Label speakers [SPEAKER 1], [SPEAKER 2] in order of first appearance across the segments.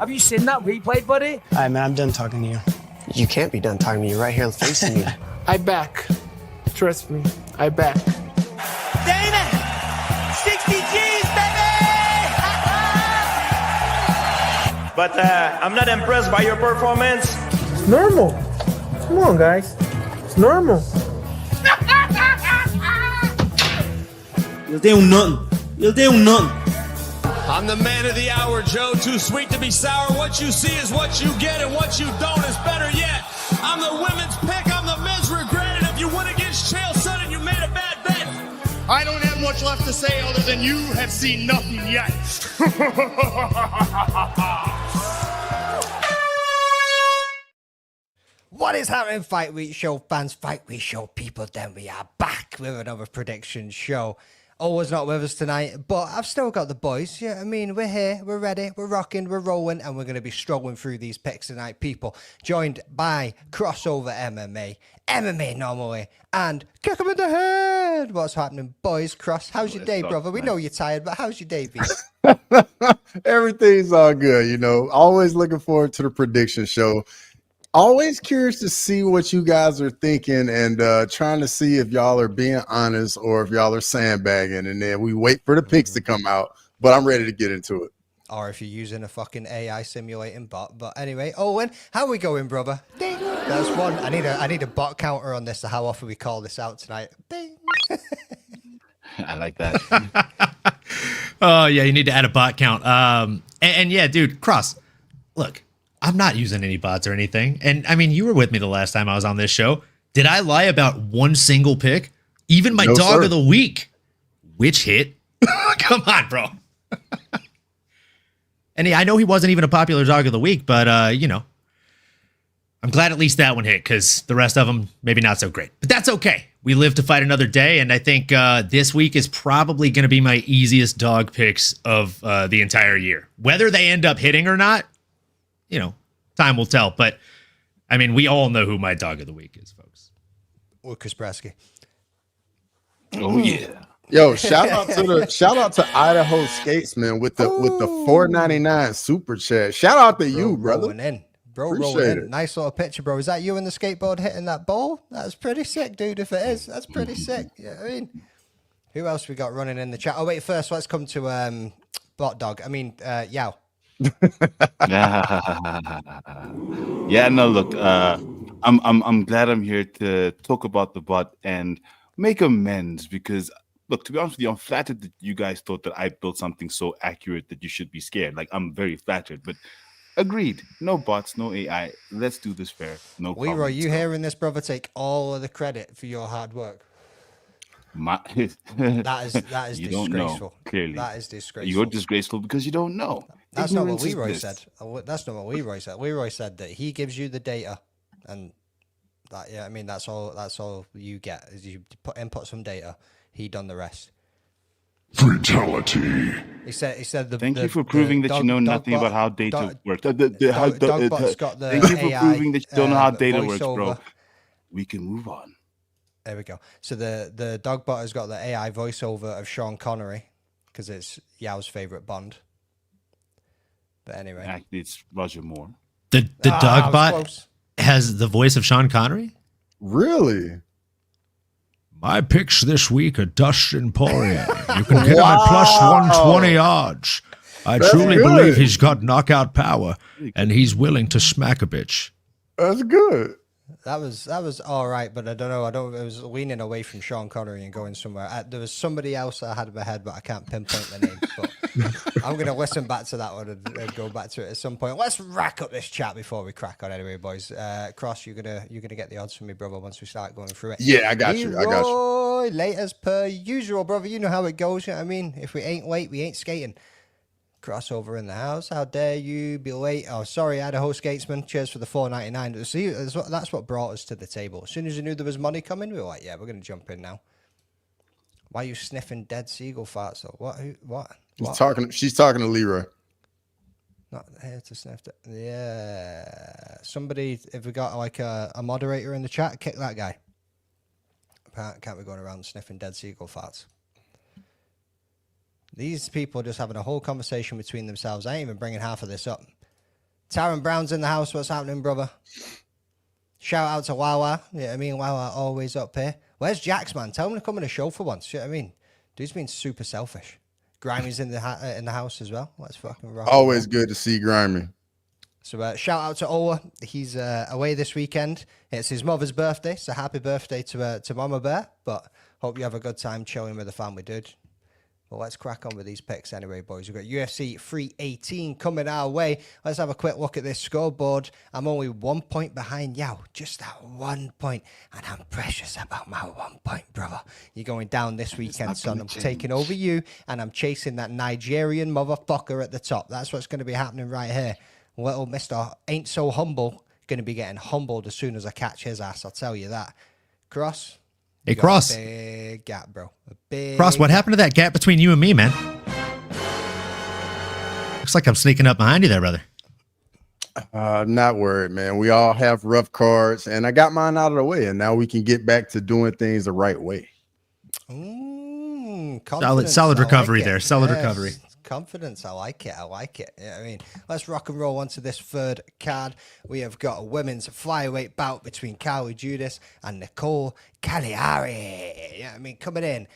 [SPEAKER 1] Have you seen that replay, buddy?
[SPEAKER 2] All right, man, I'm done talking to you.
[SPEAKER 3] You can't be done talking to me. You're right here facing me.
[SPEAKER 1] I back. Trust me, I back.
[SPEAKER 4] Dana! 60 G's, baby!
[SPEAKER 5] But I'm not impressed by your performance.
[SPEAKER 1] It's normal. Come on, guys. It's normal.
[SPEAKER 6] You'll do nothing. You'll do nothing.
[SPEAKER 7] I'm the man of the hour, Joe. Too sweet to be sour. What you see is what you get, and what you don't is better yet. I'm the women's pick. I'm the men's regret. And if you win against Chael Sonnen, you made a bad bet.
[SPEAKER 8] I don't have much left to say other than you have seen nothing yet.
[SPEAKER 9] What is happening, Fight Week Show fans, Fight Week Show people? Then we are back with another prediction show. Always not with us tonight, but I've still got the boys. Yeah, I mean, we're here, we're ready, we're rocking, we're rolling, and we're going to be struggling through these picks tonight, people. Joined by Crossover MMA normally, and Kick 'em in the head. What's happening, boys? Cross, how's your day, brother? We know you're tired, but how's your day been?
[SPEAKER 10] Everything's all good, you know. Always looking forward to the prediction show. Always curious to see what you guys are thinking and trying to see if y'all are being honest or if y'all are sandbagging. And then we wait for the picks to come out. But I'm ready to get into it.
[SPEAKER 9] Or if you're using a fucking AI simulating bot. But anyway, Owen, how we going, brother? Ding. That's one. I need a bot counter on this to how often we call this out tonight. Ding.
[SPEAKER 11] I like that.
[SPEAKER 12] Oh, yeah, you need to add a bot count. And yeah, dude, Cross, look. I'm not using any bots or anything. And I mean, you were with me the last time I was on this show. Did I lie about one single pick? Even my dog of the week, which hit? Come on, bro. And I know he wasn't even a popular dog of the week, but, you know, I'm glad at least that one hit because the rest of them, maybe not so great. But that's okay. We live to fight another day. And I think this week is probably going to be my easiest dog picks of the entire year. Whether they end up hitting or not, you know, time will tell. But, I mean, we all know who my dog of the week is, folks.
[SPEAKER 9] Łukasz Brzeski.
[SPEAKER 11] Oh, yeah.
[SPEAKER 10] Yo, shout out to Idaho Skatesman with the $4.99 super chat. Shout out to you, brother.
[SPEAKER 9] Rolling in. Nice little picture, bro. Is that you in the skateboard hitting that ball? That's pretty sick, dude. If it is, that's pretty sick. Yeah, I mean, who else we got running in the chat? Oh, wait, first, let's come to Bot Dog. I mean, Yao.
[SPEAKER 11] Yeah, no, look, I'm glad I'm here to talk about the bot and make amends because, look, to be honest with you, I'm flattered that you guys thought that I built something so accurate that you should be scared. Like, I'm very flattered, but agreed. No bots, no AI. Let's do this fair. No problem.
[SPEAKER 9] Leroy, you hearing this, brother? Take all of the credit for your hard work. That is
[SPEAKER 11] you
[SPEAKER 9] disgraceful.
[SPEAKER 11] Don't know, clearly.
[SPEAKER 9] That is disgraceful.
[SPEAKER 11] You're disgraceful because you don't know.
[SPEAKER 9] That's not what Leroy
[SPEAKER 11] bliss.
[SPEAKER 9] said. That's not what Leroy said. Leroy said that he gives you the data, and that, yeah, I mean that's all you get is you input some data. He done the rest.
[SPEAKER 13] Fatality.
[SPEAKER 9] He said.
[SPEAKER 11] Thank you for proving that you know nothing about how data works. Thank you for proving that you don't know how data works, bro. We can move on.
[SPEAKER 9] There we go. So the Dogbot has got the AI voiceover of Sean Connery because it's Yao's favorite Bond. But anyway,
[SPEAKER 11] actually, it's Roger Moore.
[SPEAKER 12] The Dogbot has the voice of Sean Connery.
[SPEAKER 10] Really?
[SPEAKER 14] My picks this week are Dustin Poirier. You can get my plus 120 odds. That's truly believe he's got knockout power, and he's willing to smack a bitch.
[SPEAKER 10] That's good.
[SPEAKER 9] That was all right, but I don't know. I was leaning away from Sean Connery and going somewhere. There was somebody else I had in my head, but I can't pinpoint the name. But I'm going to listen back to that one and go back to it at some point. Let's rack up this chat before we crack on. Anyway, boys, Cross, you're gonna get the odds from me, brother. Once we start going through it.
[SPEAKER 10] Yeah, I got you.
[SPEAKER 9] Late as per usual, brother. You know how it goes. You know what I mean? If we ain't late, we ain't skating. Crossover in the house. How dare you be late? Oh, sorry, Idaho Skatesman. Cheers for the $4.99. See, that's what brought us to the table. As soon as we knew there was money coming, we were like, yeah, we're going to jump in now. Why are you sniffing dead seagull farts? So what?
[SPEAKER 10] She's talking to Leroy.
[SPEAKER 9] Not here to sniff it. Yeah. Somebody, if we got like a moderator in the chat, kick that guy. Can't be going around sniffing dead seagull farts. These people are just having a whole conversation between themselves. I ain't even bringing half of this up. Taron Brown's in the house. What's happening, brother? Shout out to Wawa. Yeah, I mean, Wawa always up here. Where's Jax, man? Tell him to come on the show for once. You know what I mean? Dude's been super selfish. Grimey's in the house as well. Let's fucking rock.
[SPEAKER 10] Always good to see Grimy.
[SPEAKER 9] So shout out to Ola. He's away this weekend. It's his mother's birthday, so happy birthday to Mama Bear. But hope you have a good time chilling with the family, dude. Well, let's crack on with these picks anyway, boys. We've got UFC 318 coming our way. Let's have a quick look at this scoreboard. I'm only 1 point behind Yao. Just that 1 point. And I'm precious about my 1 point, brother. You're going down this weekend, son. I'm taking over you, and I'm chasing that Nigerian motherfucker at the top. That's what's going to be happening right here. Little Mr. Ain't So Humble going to be getting humbled as soon as I catch his ass. I'll tell you that. Cross.
[SPEAKER 12] Hey, Cross.
[SPEAKER 9] Big gap, bro. A big
[SPEAKER 12] Cross, what happened to that gap between you and me, man? Looks like I'm sneaking up behind you there, brother.
[SPEAKER 10] Not worried, man. We all have rough cards, and I got mine out of the way, and now we can get back to doing things the right way.
[SPEAKER 12] Solid recovery there. Solid recovery.
[SPEAKER 9] Confidence. I like it. Yeah, I mean, let's rock and roll onto this third card. We have got a women's flyweight bout between Carli, Judice and Nicolle Caliari. Yeah, I mean, coming in.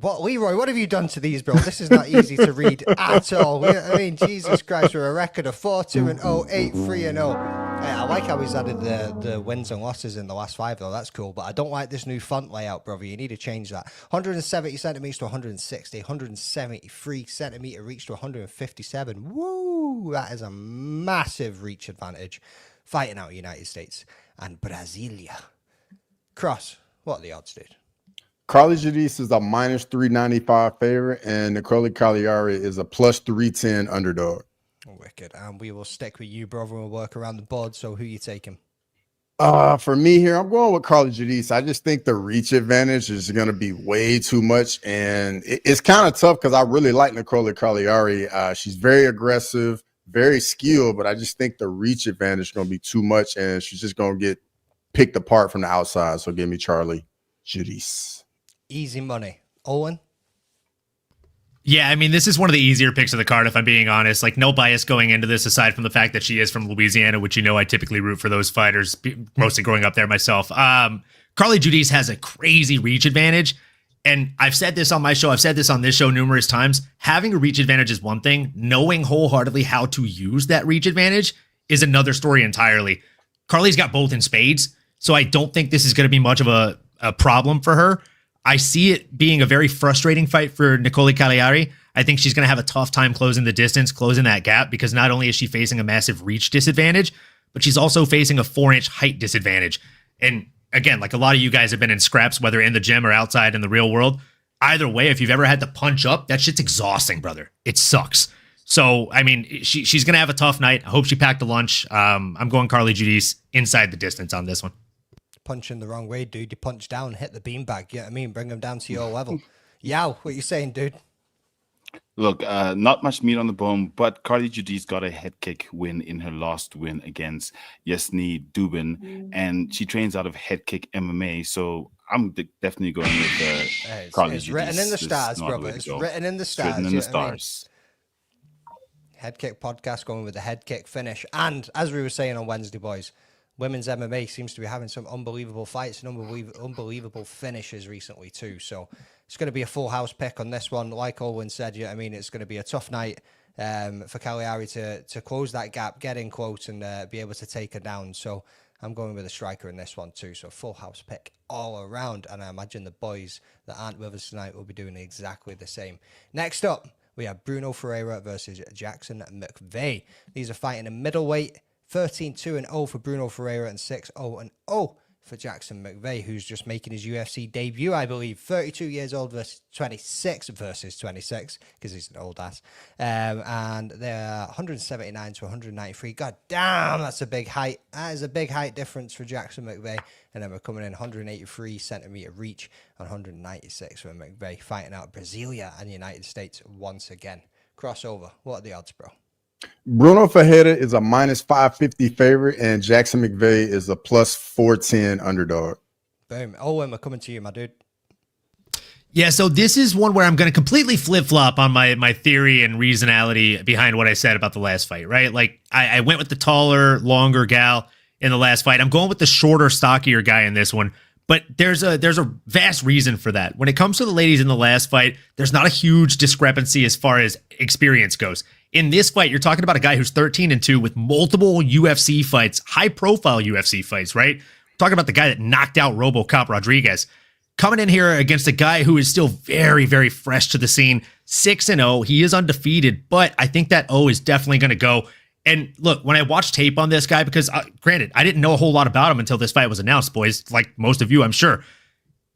[SPEAKER 9] What, Leroy, what have you done to these, bro? This is not easy to read at all. I mean, Jesus Christ, we're a record of 4-2-0, 8-3-0. I like how he's added the wins and losses in the last 5, though. That's cool. But I don't like this new font layout, brother. You need to change that. 170 centimeters to 160, 173 centimeter reach to 157. Woo! That is a massive reach advantage. Fighting out United States and Brasilia. Cross, what are the odds, dude?
[SPEAKER 10] Carli Judice is a minus 395 favorite, and Nicolle Caliari is a plus 310 underdog.
[SPEAKER 9] Wicked. And we will stick with you, brother, and we'll work around the board. So who you taking?
[SPEAKER 10] For me here, I'm going with Carli Judice. I just think the reach advantage is going to be way too much, and it's kind of tough because I really like Nicolle Caliari. She's very aggressive, very skilled, but I just think the reach advantage is going to be too much, and she's just going to get picked apart from the outside. So give me Carli Judice.
[SPEAKER 9] Easy money. Owen?
[SPEAKER 12] Yeah, I mean, this is one of the easier picks of the card, if I'm being honest. Like, no bias going into this, aside from the fact that she is from Louisiana, which, you know, I typically root for those fighters, mostly growing up there myself. Carli Judice has a crazy reach advantage, and I've said this on my show, I've said this on this show numerous times. Having a reach advantage is one thing. Knowing wholeheartedly how to use that reach advantage is another story entirely. Carli's got both in spades, so I don't think this is going to be much of a problem for her. I see it being a very frustrating fight for Nicolle Caliari. I think she's going to have a tough time closing the distance, closing that gap, because not only is she facing a massive reach disadvantage, but she's also facing a 4-inch height disadvantage. And again, like a lot of you guys have been in scraps, whether in the gym or outside in the real world. Either way, if you've ever had to punch up, that shit's exhausting, brother. It sucks. So, I mean, she's going to have a tough night. I hope she packed a lunch. I'm going Carli Judice inside the distance on this one.
[SPEAKER 9] Punching the wrong way, dude. You punch down, hit the beanbag. You know what I mean? Bring them down to your level. Yow, what you saying, dude?
[SPEAKER 11] Look, not much meat on the bone, but Carli Judice got a head kick win in her last win against Yasni Dubin, and she trains out of head kick MMA. So I'm definitely going with Carli Judice.
[SPEAKER 9] It's written in the stars, brother. It's written in the stars.
[SPEAKER 11] Written in the stars.
[SPEAKER 9] Head kick podcast going with the head kick finish. And as we were saying on Wednesday, boys, women's MMA seems to be having some unbelievable fights and unbelievable finishes recently too. So it's going to be a full house pick on this one. Like Owen said, I mean, it's going to be a tough night for Caliari to close that gap, get in close, and be able to take her down. So I'm going with a striker in this one too. So full house pick all around. And I imagine the boys that aren't with us tonight will be doing exactly the same. Next up, we have Brunno Ferreira versus Jackson McVey. These are fighting a middleweight. 13-2-0 for Brunno Ferreira and 6-0-0 for Jackson McVey, who's just making his UFC debut, I believe. 32 years old versus 26, because he's an old ass. And they're 179 to 193. God damn, that's a big height. That is a big height difference for Jackson McVey. And then we're coming in 183 centimeter reach and 196 for McVey, fighting out Brasilia and the United States once again. Crossover. What are the odds, bro?
[SPEAKER 10] Brunno Ferreira is a minus 550 favorite, and Jackson McVey is a plus 410 underdog.
[SPEAKER 9] Boom. Owen, we're coming to you, my dude.
[SPEAKER 12] Yeah, so this is one where I'm going to completely flip-flop on my theory and reasonality behind what I said about the last fight, right? Like, I went with the taller, longer gal in the last fight. I'm going with the shorter, stockier guy in this one. But there's a vast reason for that. When it comes to the ladies in the last fight, there's not a huge discrepancy as far as experience goes. In this fight, you're talking about a guy who's 13-2 with multiple UFC fights, high-profile UFC fights, right? We're talking about the guy that knocked out RoboCop Rodriguez. Coming in here against a guy who is still very, very fresh to the scene, 6-0. He is undefeated, but I think that O is definitely going to go. And look, when I watched tape on this guy, because granted, I didn't know a whole lot about him until this fight was announced, boys, like most of you, I'm sure.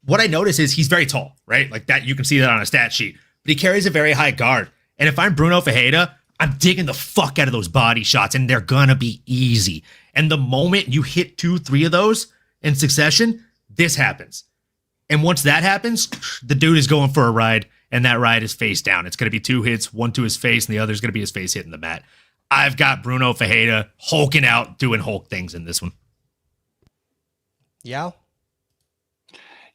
[SPEAKER 12] What I notice is he's very tall, right? Like that, you can see that on a stat sheet. But he carries a very high guard. And if I'm Brunno Ferreira, I'm digging the fuck out of those body shots, and they're gonna be easy. And the moment you hit 2-3 of those in succession, this happens. And once that happens, the dude is going for a ride, and that ride is face down. It's going to be 2 hits, one to his face, and the other is going to be his face hitting the mat. I've got Brunno Ferreira hulking out, doing Hulk things in this one.
[SPEAKER 9] Yeah?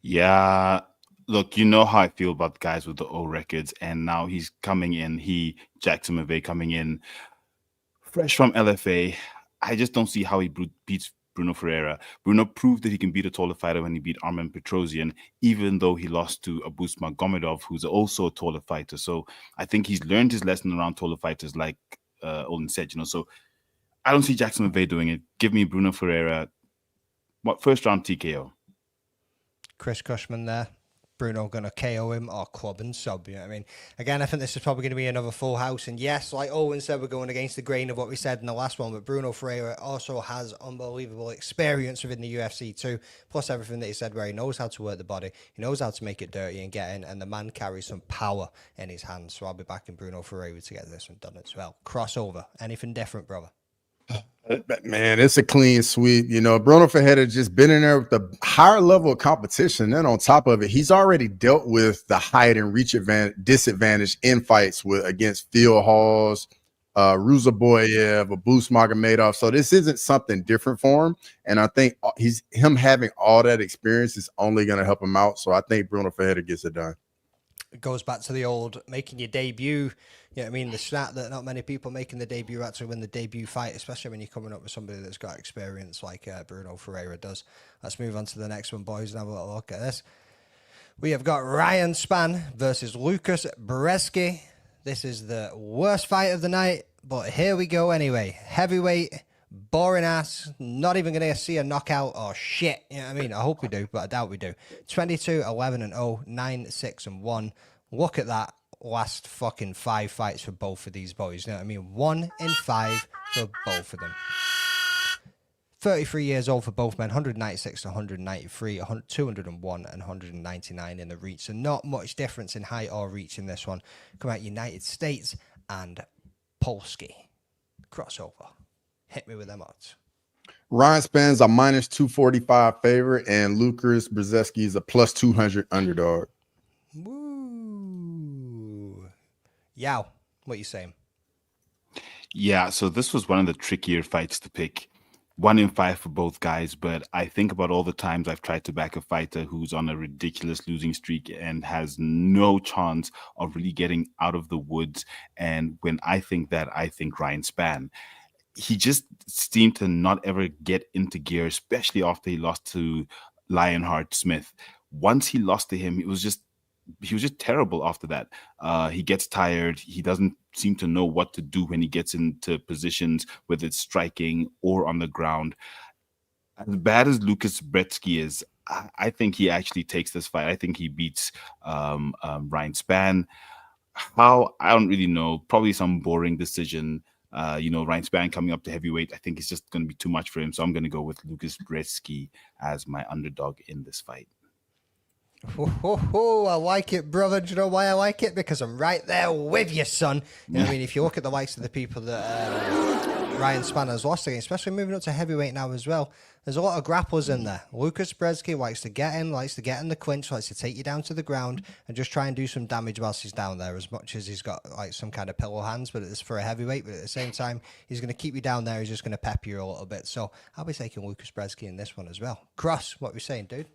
[SPEAKER 11] Yeah. Look, you know how I feel about guys with the O records, and now he's coming in. Jackson McVey coming in fresh from LFA. I just don't see how he beats Brunno Ferreira. Brunno proved that he can beat a taller fighter when he beat Armen Petrosian, even though he lost to Abus Magomedov, who's also a taller fighter. So I think he's learned his lesson around taller fighters, like Olin said, So I don't see Jackson McVey doing it. Give me Brunno Ferreira. First round TKO.
[SPEAKER 9] Chris Cushman there. Brunno going to KO him or club and sub, you know what I mean? Again, I think this is probably going to be another full house. And yes, like Owen said, we're going against the grain of what we said in the last one, but Brunno Ferreira also has unbelievable experience within the UFC too, plus everything that he said where he knows how to work the body, he knows how to make it dirty and get in, and the man carries some power in his hands. So I'll be backing Brunno Ferreira to get this one done as well. Crossover. Anything different, brother?
[SPEAKER 10] Man, it's a clean sweep. Brunno Ferreira just been in there with the higher level of competition. Then on top of it, he's already dealt with the height and reach disadvantage in fights against Phil Halls, Ruzaboyev, Abus Magomedov. So this isn't something different for him. And I think him having all that experience is only going to help him out. So I think Brunno Ferreira gets it done.
[SPEAKER 9] It goes back to the old making your debut. You know what I mean? The stat that not many people making the debut actually win the debut fight, especially when you're coming up with somebody that's got experience like Brunno Ferreira does. Let's move on to the next one, boys, and have a little look at this. We have got Ryan Spann versus Łukasz Brzeski. This is the worst fight of the night, but here we go anyway. Heavyweight, boring ass, not even going to see a knockout or shit. You know what I mean? I hope we do, but I doubt we do. 22-11-0, 9-6-1. Look at that. Last fucking 5 fights for both of these boys. You know what I mean? 1 in 5 for both of them. 33 years old for both men. 196 to 193, 201 and 199 in the reach. So not much difference in height or reach in this one. Come out United States and Polski. Crossover. Hit me with them odds.
[SPEAKER 10] Ryan Spann's a minus 245 favorite, and Łukasz Brzeski is a plus 200 underdog.
[SPEAKER 9] Woo. Yow, what you saying?
[SPEAKER 11] Yeah, so this was one of the trickier fights to pick. 1 in 5 for both guys, but I think about all the times I've tried to back a fighter who's on a ridiculous losing streak and has no chance of really getting out of the woods. And when I think that, I think Ryan Spann. He just seemed to not ever get into gear, especially after he lost to Lionheart Smith. Once he lost to him, he was just terrible after that. He gets tired. He doesn't seem to know what to do when he gets into positions, whether it's striking or on the ground. As bad as Łukasz Brzeski is, I think he actually takes this fight. I think he beats Ryan Spann. How? I don't really know. Probably some boring decision. Ryan Spann coming up to heavyweight, I think it's just going to be too much for him. So I'm going to go with Łukasz Brzeski as my underdog in this fight.
[SPEAKER 9] I like it, brother. Do you know why I like it? Because I'm right there with you, son. You know what I mean? If you look at the likes of the people that Ryan Spann has lost against, especially moving up to heavyweight now as well, there's a lot of grapplers in there. Łukasz Brzeski likes to get in the clinch, likes to take you down to the ground and just try and do some damage whilst he's down there, as much as he's got like some kind of pillow hands, but it's for a heavyweight. But at the same time, he's going to keep you down there. He's just going to pep you a little bit. So I'll be taking Łukasz Brzeski in this one as well. Cross, what are we saying, dude?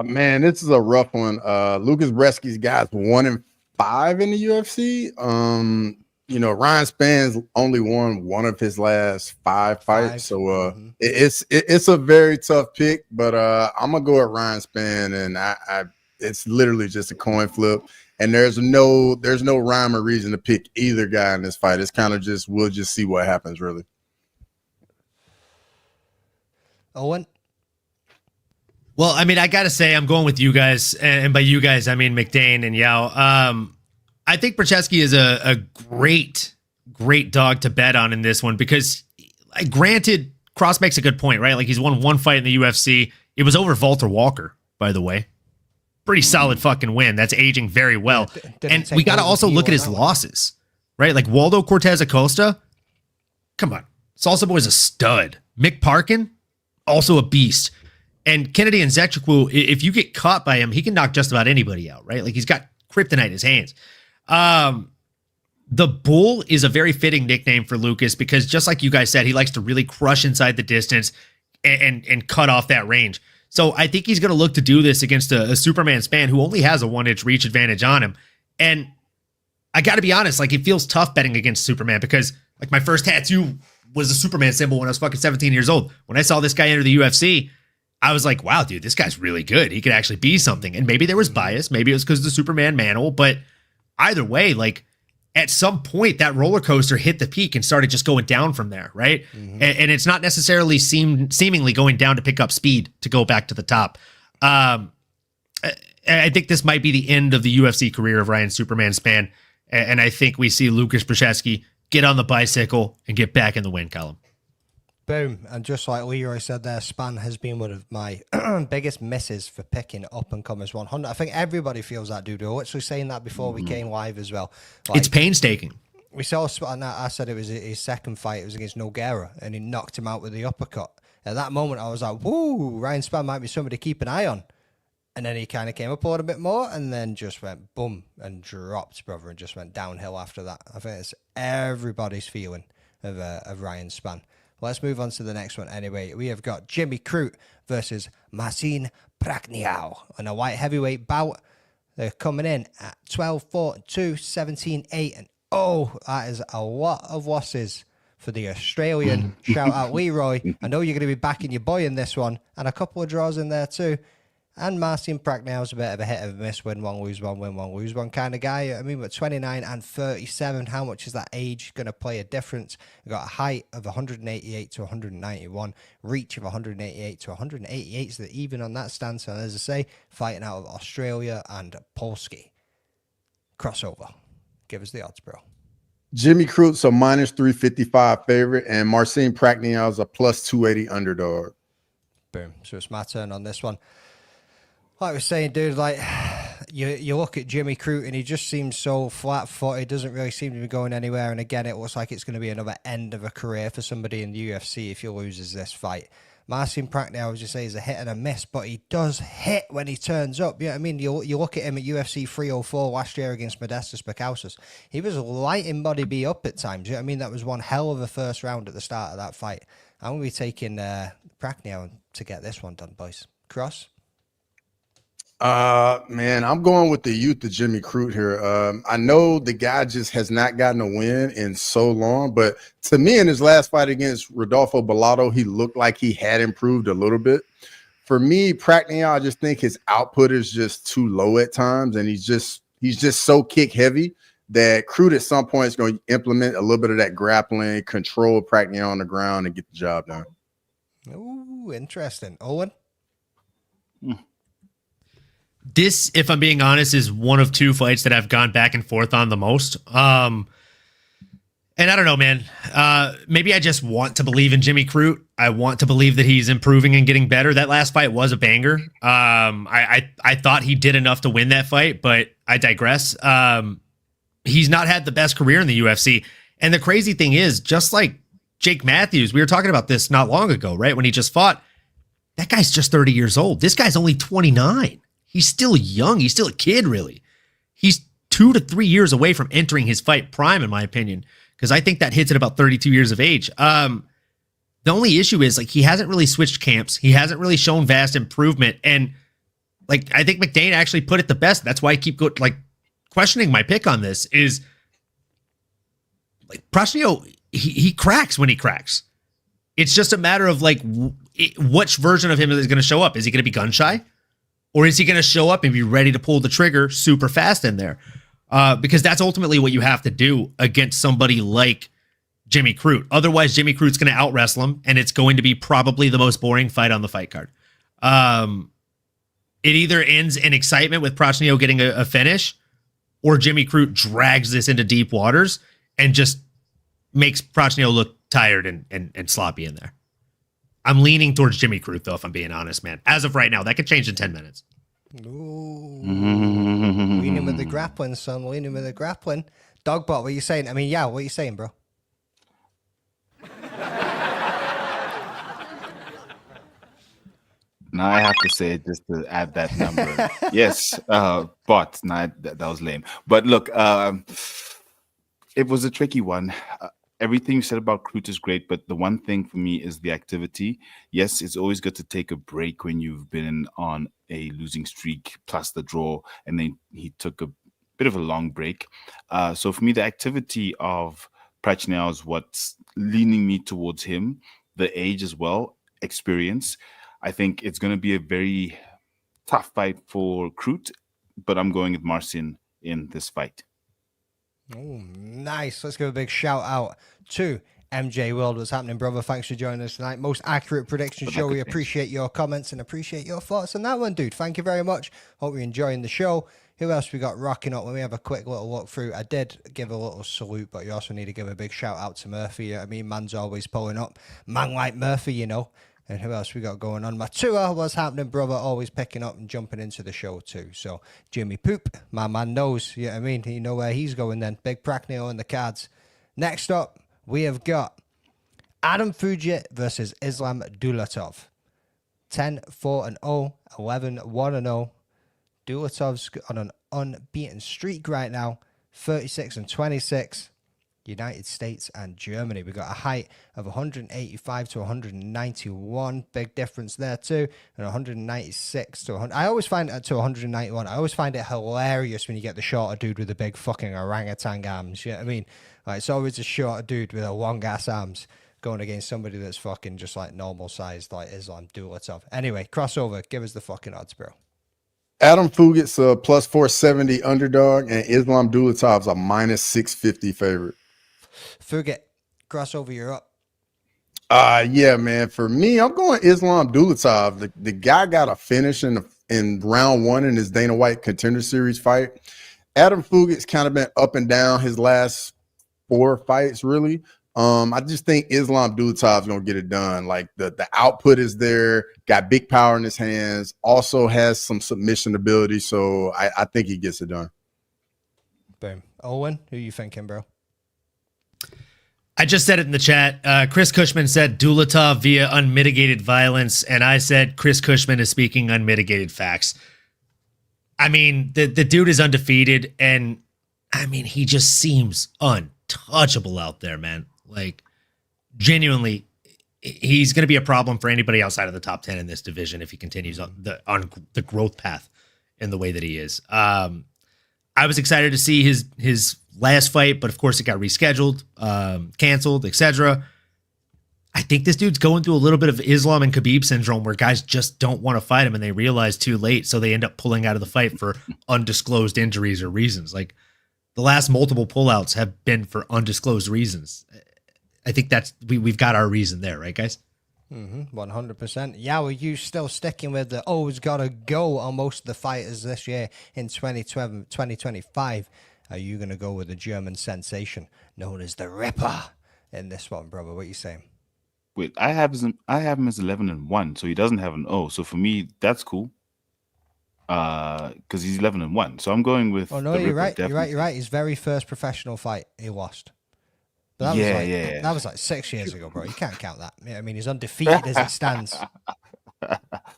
[SPEAKER 10] Man, this is a rough one. Lucas Brzeski's got 1-5 in the UFC. Ryan Spann's only won one of his last 5 fights, so it's a very tough pick. But I'm gonna go with Ryan Spann, and it's literally just a coin flip. And there's no rhyme or reason to pick either guy in this fight. It's kind of just we'll just see what happens, really.
[SPEAKER 9] Owen.
[SPEAKER 12] Well, I mean, I got to say, I'm going with you guys. And by you guys, I mean McDane and Yao. I think Brzeski is a great dog to bet on in this one because, granted, Cross makes a good point, right? Like, he's won one fight in the UFC. It was over Walter Walker, by the way. Pretty solid fucking win. That's aging very well. And we got to also look at his losses, right? Like, Waldo Cortez Acosta, come on. Salsa Boy's a stud. Mick Parkin, also a beast. And Kennedy and Nzechukwu, if you get caught by him, he can knock just about anybody out, right? Like, he's got kryptonite in his hands. The Bull is a very fitting nickname for Lucas because, just like you guys said, he likes to really crush inside the distance and cut off that range. So I think he's going to look to do this against a Superman Spann who only has a 1-inch reach advantage on him. And I got to be honest, like, it feels tough betting against Superman because, like, my first tattoo was a Superman symbol when I was fucking 17 years old. When I saw this guy enter the UFC, I was like, wow, dude, this guy's really good. He could actually be something. And maybe there was bias. Maybe it was because of the Superman manual. But either way, like, at some point, that roller coaster hit the peak and started just going down from there, right? And it's not necessarily seemingly going down to pick up speed to go back to the top. I think this might be the end of the UFC career of Ryan Superman Spann. And I think we see Lucas Brzeski get on the bicycle and get back in the win column.
[SPEAKER 9] Boom. And just like Leroy said there, Spann has been one of my biggest misses for picking up-and-comers 100. I think everybody feels that, dude. We were actually saying that before we came live as well. Like,
[SPEAKER 12] it's painstaking.
[SPEAKER 9] We saw Spann, I said it was his second fight. It was against Nogueira, and he knocked him out with the uppercut. At that moment, I was like, woo, Ryan Spann might be somebody to keep an eye on. And then he kind of came up a little bit more and then just went boom and dropped, brother, and just went downhill after that. I think it's everybody's feeling of Ryan Spann. Let's move on to the next one anyway. We have got Jimmy Crute versus Marcin Prachnio on a white heavyweight bout. They're coming in at 12-4-2, 17-8, and oh, that is a lot of losses for the Australian. Shout out Leroy. I know you're going to be backing your boy in this one, and a couple of draws in there too. And Marcin Prachnio is a bit of a hit of a miss, win one, lose one, win one, lose one kind of guy. I mean, with 29 and 37, how much is that age going to play a difference? We've got a height of 188 to 191, reach of 188 to 188, so they're even on that stance. And as I say, fighting out of Australia and Polski. Crossover. Give us the odds, bro.
[SPEAKER 10] Jimmy Crute's a minus 355 favorite, and Marcin Prachnio is a plus 280 underdog.
[SPEAKER 9] Boom. So it's my turn on this one. Like I was saying, dude, like, you look at Jimmy Crute and he just seems so flat-footed, doesn't really seem to be going anywhere. And again, it looks like it's going to be another end of a career for somebody in the UFC if he loses this fight. Marcin Prachnio, I would just say, is a hit and a miss, but he does hit when he turns up. You know what I mean? You look at him at UFC 304 last year against Modestas Bukauskas. He was lighting Body B up at times. You know what I mean? That was one hell of a first round at the start of that fight. I'm going to be taking Prachnio to get this one done, boys. Cross?
[SPEAKER 10] Man, I'm going with the youth of Jimmy Crute here. I know the guy just has not gotten a win in so long, but to me, in his last fight against Rodolfo Bellato, he looked like he had improved a little bit. For me, Prachnio, I just think his output is just too low at times, and he's just so kick heavy that Crute at some point is going to implement a little bit of that grappling, control Prachnio on the ground, and get the job done.
[SPEAKER 9] Ooh, interesting. Owen?
[SPEAKER 12] This, if I'm being honest, is one of two fights that I've gone back and forth on the most. And I don't know, man. Maybe I just want to believe in Jimmy Crute. I want to believe that he's improving and getting better. That last fight was a banger. I thought he did enough to win that fight, but I digress. He's not had the best career in the UFC. And the crazy thing is, just like Jake Matthews, we were talking about this not long ago, right? When he just fought, that guy's just 30 years old. This guy's only 29. He's still young. He's still a kid, really. He's 2 to 3 years away from entering his fight prime, in my opinion, because I think that hits at about 32 years of age. The only issue is, like, he hasn't really switched camps. He hasn't really shown vast improvement. And like I think McDane actually put it the best. That's why I keep questioning my pick on this is like Prachnio, he cracks when he cracks. It's just a matter of like which version of him is going to show up. Is he going to be gun shy, or is he going to show up and be ready to pull the trigger super fast in there? Because that's ultimately what you have to do against somebody like Jimmy Crute. Otherwise, Jimmy Crute's going to out wrestle him, and it's going to be probably the most boring fight on the fight card. It either ends in excitement with Prachnio getting a finish, or Jimmy Crute drags this into deep waters and just makes Prachnio look tired and sloppy in there. I'm leaning towards Jimmy Crute, though, if I'm being honest, man. As of right now, that could change in 10 minutes.
[SPEAKER 9] Ooh. Leaning with the grappling, son. Leaning with the grappling. Dogbot, what are you saying? I mean, yeah, what are you saying, bro?
[SPEAKER 11] Now I have to say it just to add that number. Yes, but that was lame. But look, it was a tricky one. Everything you said about Crute is great, but the one thing for me is the activity. Yes, it's always good to take a break when you've been on a losing streak plus the draw, and then he took a bit of a long break. So for me, the activity of Prachnio is what's leaning me towards him. The age as well, experience. I think it's going to be a very tough fight for Crute, but I'm going with Marcin in this fight.
[SPEAKER 9] Oh, nice. Let's give a big shout out to MJ World. What's happening, brother? Thanks for joining us tonight. Most accurate prediction show. We appreciate your comments and appreciate your thoughts on that one, dude. Thank you very much. Hope you're enjoying the show. Who else we got rocking up? When we have a quick little look through, I did give a little salute, but you also need to give a big shout out to Murphy. I mean, man's always pulling up. Man like Murphy, you know. And who else we got going on? Matua, what's happening, brother? Always picking up and jumping into the show too. So Jimmy Poop, my man knows. You know what I mean? You know where he's going then. Big Prachnio in the cards. Next up, we have got Adam Fugitt versus Islam Dulatov. 10-4-0, 11-1-0. Dulatov's on an unbeaten streak right now. 36-26. United States and Germany. We got a height of 185 to 191. Big difference there too. And 196 to 100. I always find it to 191. I always find it hilarious when you get the shorter dude with the big fucking orangutan arms. You know what I mean? Like, it's always a shorter dude with a long ass arms going against somebody that's fucking just like normal sized like Islam Dulatov. Anyway, crossover. Give us the fucking odds, bro.
[SPEAKER 10] Adam Fugitt's a plus 470 underdog, and Islam Dulatov's a minus 650 favorite.
[SPEAKER 9] Fugitt, crossover, you're up.
[SPEAKER 10] Yeah, man. For me, I'm going Islam Dulatov. The guy got a finish in round one in his Dana White Contender Series fight. Adam Fugitt's kind of been up and down his last 4 fights, really. I just think Islam Dulatov's gonna get it done. Like the output is there, got big power in his hands, also has some submission ability. So I think he gets it done.
[SPEAKER 9] Boom. Owen, who you thinking, bro?
[SPEAKER 12] I just said it in the chat. Chris Cushman said Dulatov via unmitigated violence, and I said Chris Cushman is speaking unmitigated facts. I mean, the dude is undefeated, and I mean, he just seems untouchable out there, man. Like, genuinely, he's going to be a problem for anybody outside of the top 10 in this division if he continues on the growth path in the way that he is. I was excited to see his last fight, but of course it got rescheduled, canceled, etc. I think this dude's going through a little bit of Islam and Khabib syndrome where guys just don't want to fight him and they realize too late, so they end up pulling out of the fight for undisclosed injuries or reasons. Like, the last multiple pullouts have been for undisclosed reasons. I think that's we've got our reason there, right, guys?
[SPEAKER 9] 100%. Yeah, were you still sticking with the always gotta go on most of the fighters this year in 2025? Are you gonna go with the German sensation known as the Ripper in this one, brother? What are you saying?
[SPEAKER 11] Wait, I have him as 11-1, so he doesn't have an O. So for me, that's cool. Because he's 11-1, so I'm going with.
[SPEAKER 9] Oh no, you're right. You're right. His very first professional fight, he lost. But that was like 6 years ago, bro. You can't count that. I mean, he's undefeated as it stands.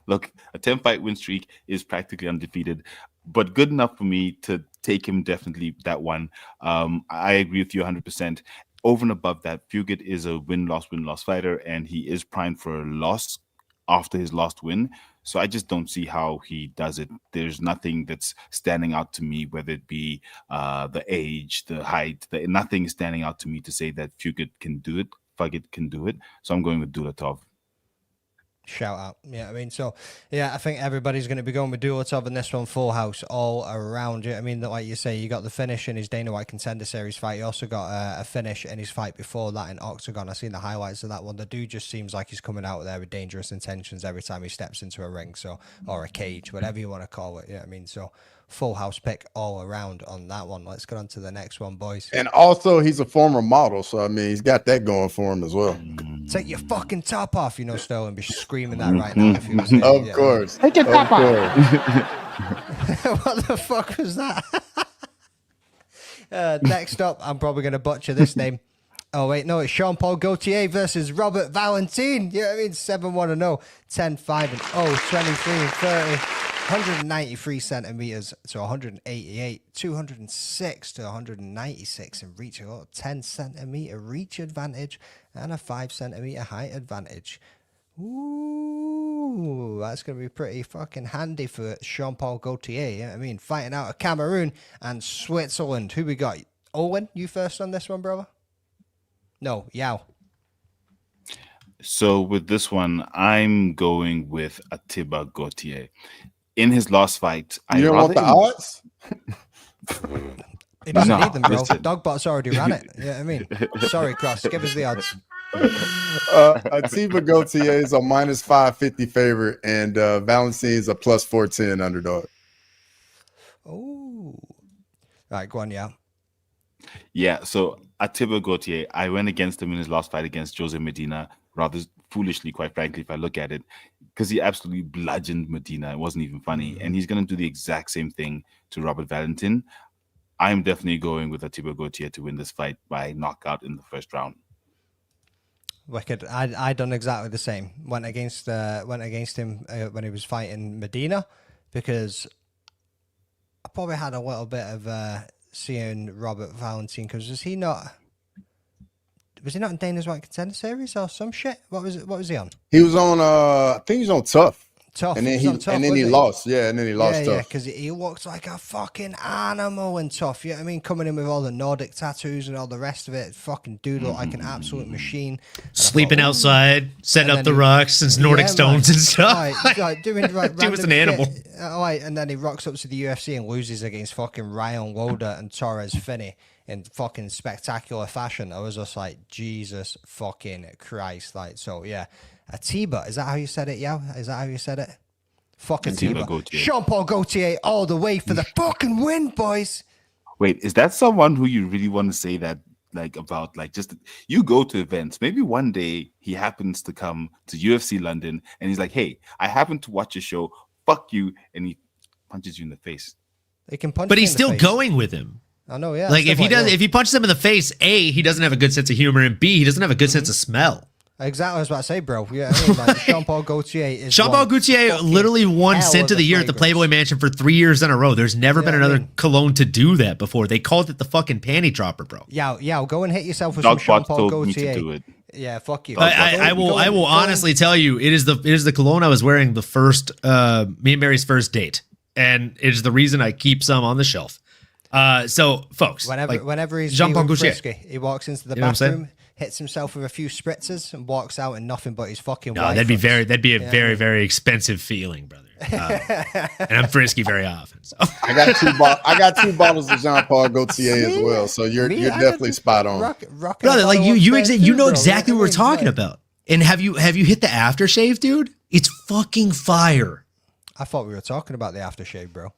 [SPEAKER 11] Look, a 10-fight win streak is practically undefeated, but good enough for me to take him definitely that one. I agree with you 100%. Over and above that, Fugitt is a win-loss fighter, and he is primed for a loss after his last win. So I just don't see how he does it. There's nothing that's standing out to me, whether it be the age, the height, nothing is standing out to me to say that Fugitt can do it. Fugitt can do it. So I'm going with Dulatov.
[SPEAKER 9] Shout out. Yeah, I mean, so, yeah, I think everybody's going to be going with Dulatov in this one, full house all around. I mean, like you say, you got the finish in his Dana White Contender Series fight. He also got a finish in his fight before that in Octagon. I've seen the highlights of that one. The dude just seems like he's coming out there with dangerous intentions every time he steps into a ring, so, or a cage, whatever you want to call it. Yeah, I mean, so full house pick all around on that one. Let's get on to the next one, boys.
[SPEAKER 10] And also, he's a former model, so I mean, he's got that going for him as well.
[SPEAKER 9] Take your fucking top off, you know, Sterling be screaming that right now. If he was here.
[SPEAKER 10] Of course.
[SPEAKER 1] Take your top off.
[SPEAKER 9] What the fuck was that? Next up, I'm probably going to butcher this name. Oh, wait, no, it's Jean-Paul Gaultier versus Robert Valentin. Yeah, I mean, 7-1-0, 10-5-0, 23-30. 193 centimeters to 188, 206 to 196 in reach. A 10 centimeter reach advantage and a 5 centimeter height advantage. Ooh, that's going to be pretty fucking handy for Jean-Paul Gaultier. Yeah, I mean, fighting out of Cameroon and Switzerland. Who we got? Owen, you first on this one, brother? No, Yao.
[SPEAKER 11] So with this one, I'm going with Ateba Gautier. In his last fight,
[SPEAKER 10] you don't want the odds?
[SPEAKER 9] He doesn't need them, bro. Dogbot's already ran it. Yeah, I mean, sorry, Cross. Give us the odds.
[SPEAKER 10] Ateba Gautier is a minus 550 favorite, and Valentin is a plus 410 underdog.
[SPEAKER 9] Oh, right, go on, yeah.
[SPEAKER 11] Yeah, so Ateba Gautier, I went against him in his last fight against Jose Medina, rather foolishly, quite frankly, if I look at it, because he absolutely bludgeoned Medina. It wasn't even funny. And he's going to do the exact same thing to Robert Valentin. I'm definitely going with Ateba Gautier to win this fight by knockout in the first round.
[SPEAKER 9] Wicked. I done exactly the same. Went against him when he was fighting Medina, because I probably had a little bit of seeing Robert Valentin, because was he not in Dana's White Contender Series or some shit? What was he on?
[SPEAKER 10] He was on I think he was on Tough. And then he lost. Yeah, and then he lost Tough. Yeah,
[SPEAKER 9] because he looked like a fucking animal in Tough. Yeah, I mean, coming in with all the Nordic tattoos and all the rest of it, fucking dude looked like an absolute machine.
[SPEAKER 12] Sleeping outside, setting up the rocks and Nordic stones and stuff.
[SPEAKER 9] Doing
[SPEAKER 12] He was an animal.
[SPEAKER 9] And then he rocks up to the UFC and loses against fucking Ryan Loader and Torres Finney in fucking spectacular fashion. I was just like, Jesus fucking Christ. Like, so yeah. Ateba, is that how you said it, yeah? Is that how you said it? Fuck Ateba. Jean-Paul Gaultier all the way for the fucking win, boys.
[SPEAKER 11] Wait, is that someone who you really want to say that, like, about, like, just, you go to events, maybe one day he happens to come to UFC London and he's like, hey, I happen to watch a show, fuck you, and he punches you in the face.
[SPEAKER 9] He can punch,
[SPEAKER 12] but he's still going with him.
[SPEAKER 9] I know, yeah.
[SPEAKER 12] Like, if he punches him in the face, A, he doesn't have a good sense of humor, and B, he doesn't have a good sense of smell.
[SPEAKER 9] Exactly, I was about to say, bro. Yeah, I mean, like, Jean-Paul Gaultier is
[SPEAKER 12] Jean-Paul Gaultier literally won Scent of the Year at the Playboy Mansion for 3 years in a row. There's never been another cologne to do that before. They called it the fucking panty dropper, bro.
[SPEAKER 9] Yeah, go and hit yourself with some Jean-Paul Gaultier.
[SPEAKER 11] Me to do it.
[SPEAKER 9] Yeah, fuck you.
[SPEAKER 12] I will honestly tell you, it is the cologne I was wearing the first me and Mary's first date, and it is the reason I keep some on the shelf. So, folks,
[SPEAKER 9] whenever he's
[SPEAKER 12] Jean-Paul Gaultier,
[SPEAKER 9] he walks into the bathroom, hits himself with a few spritzers, and walks out in nothing but his fucking wife.
[SPEAKER 12] That'd be a very, very expensive feeling, brother. And I'm frisky very often. So.
[SPEAKER 10] I got two bottles of Jean-Paul Gaultier as well. So you're definitely spot on,
[SPEAKER 12] brother. Like you know exactly what we're talking about. And have you hit the aftershave, dude? It's fucking fire.
[SPEAKER 9] I thought we were talking about the aftershave, bro.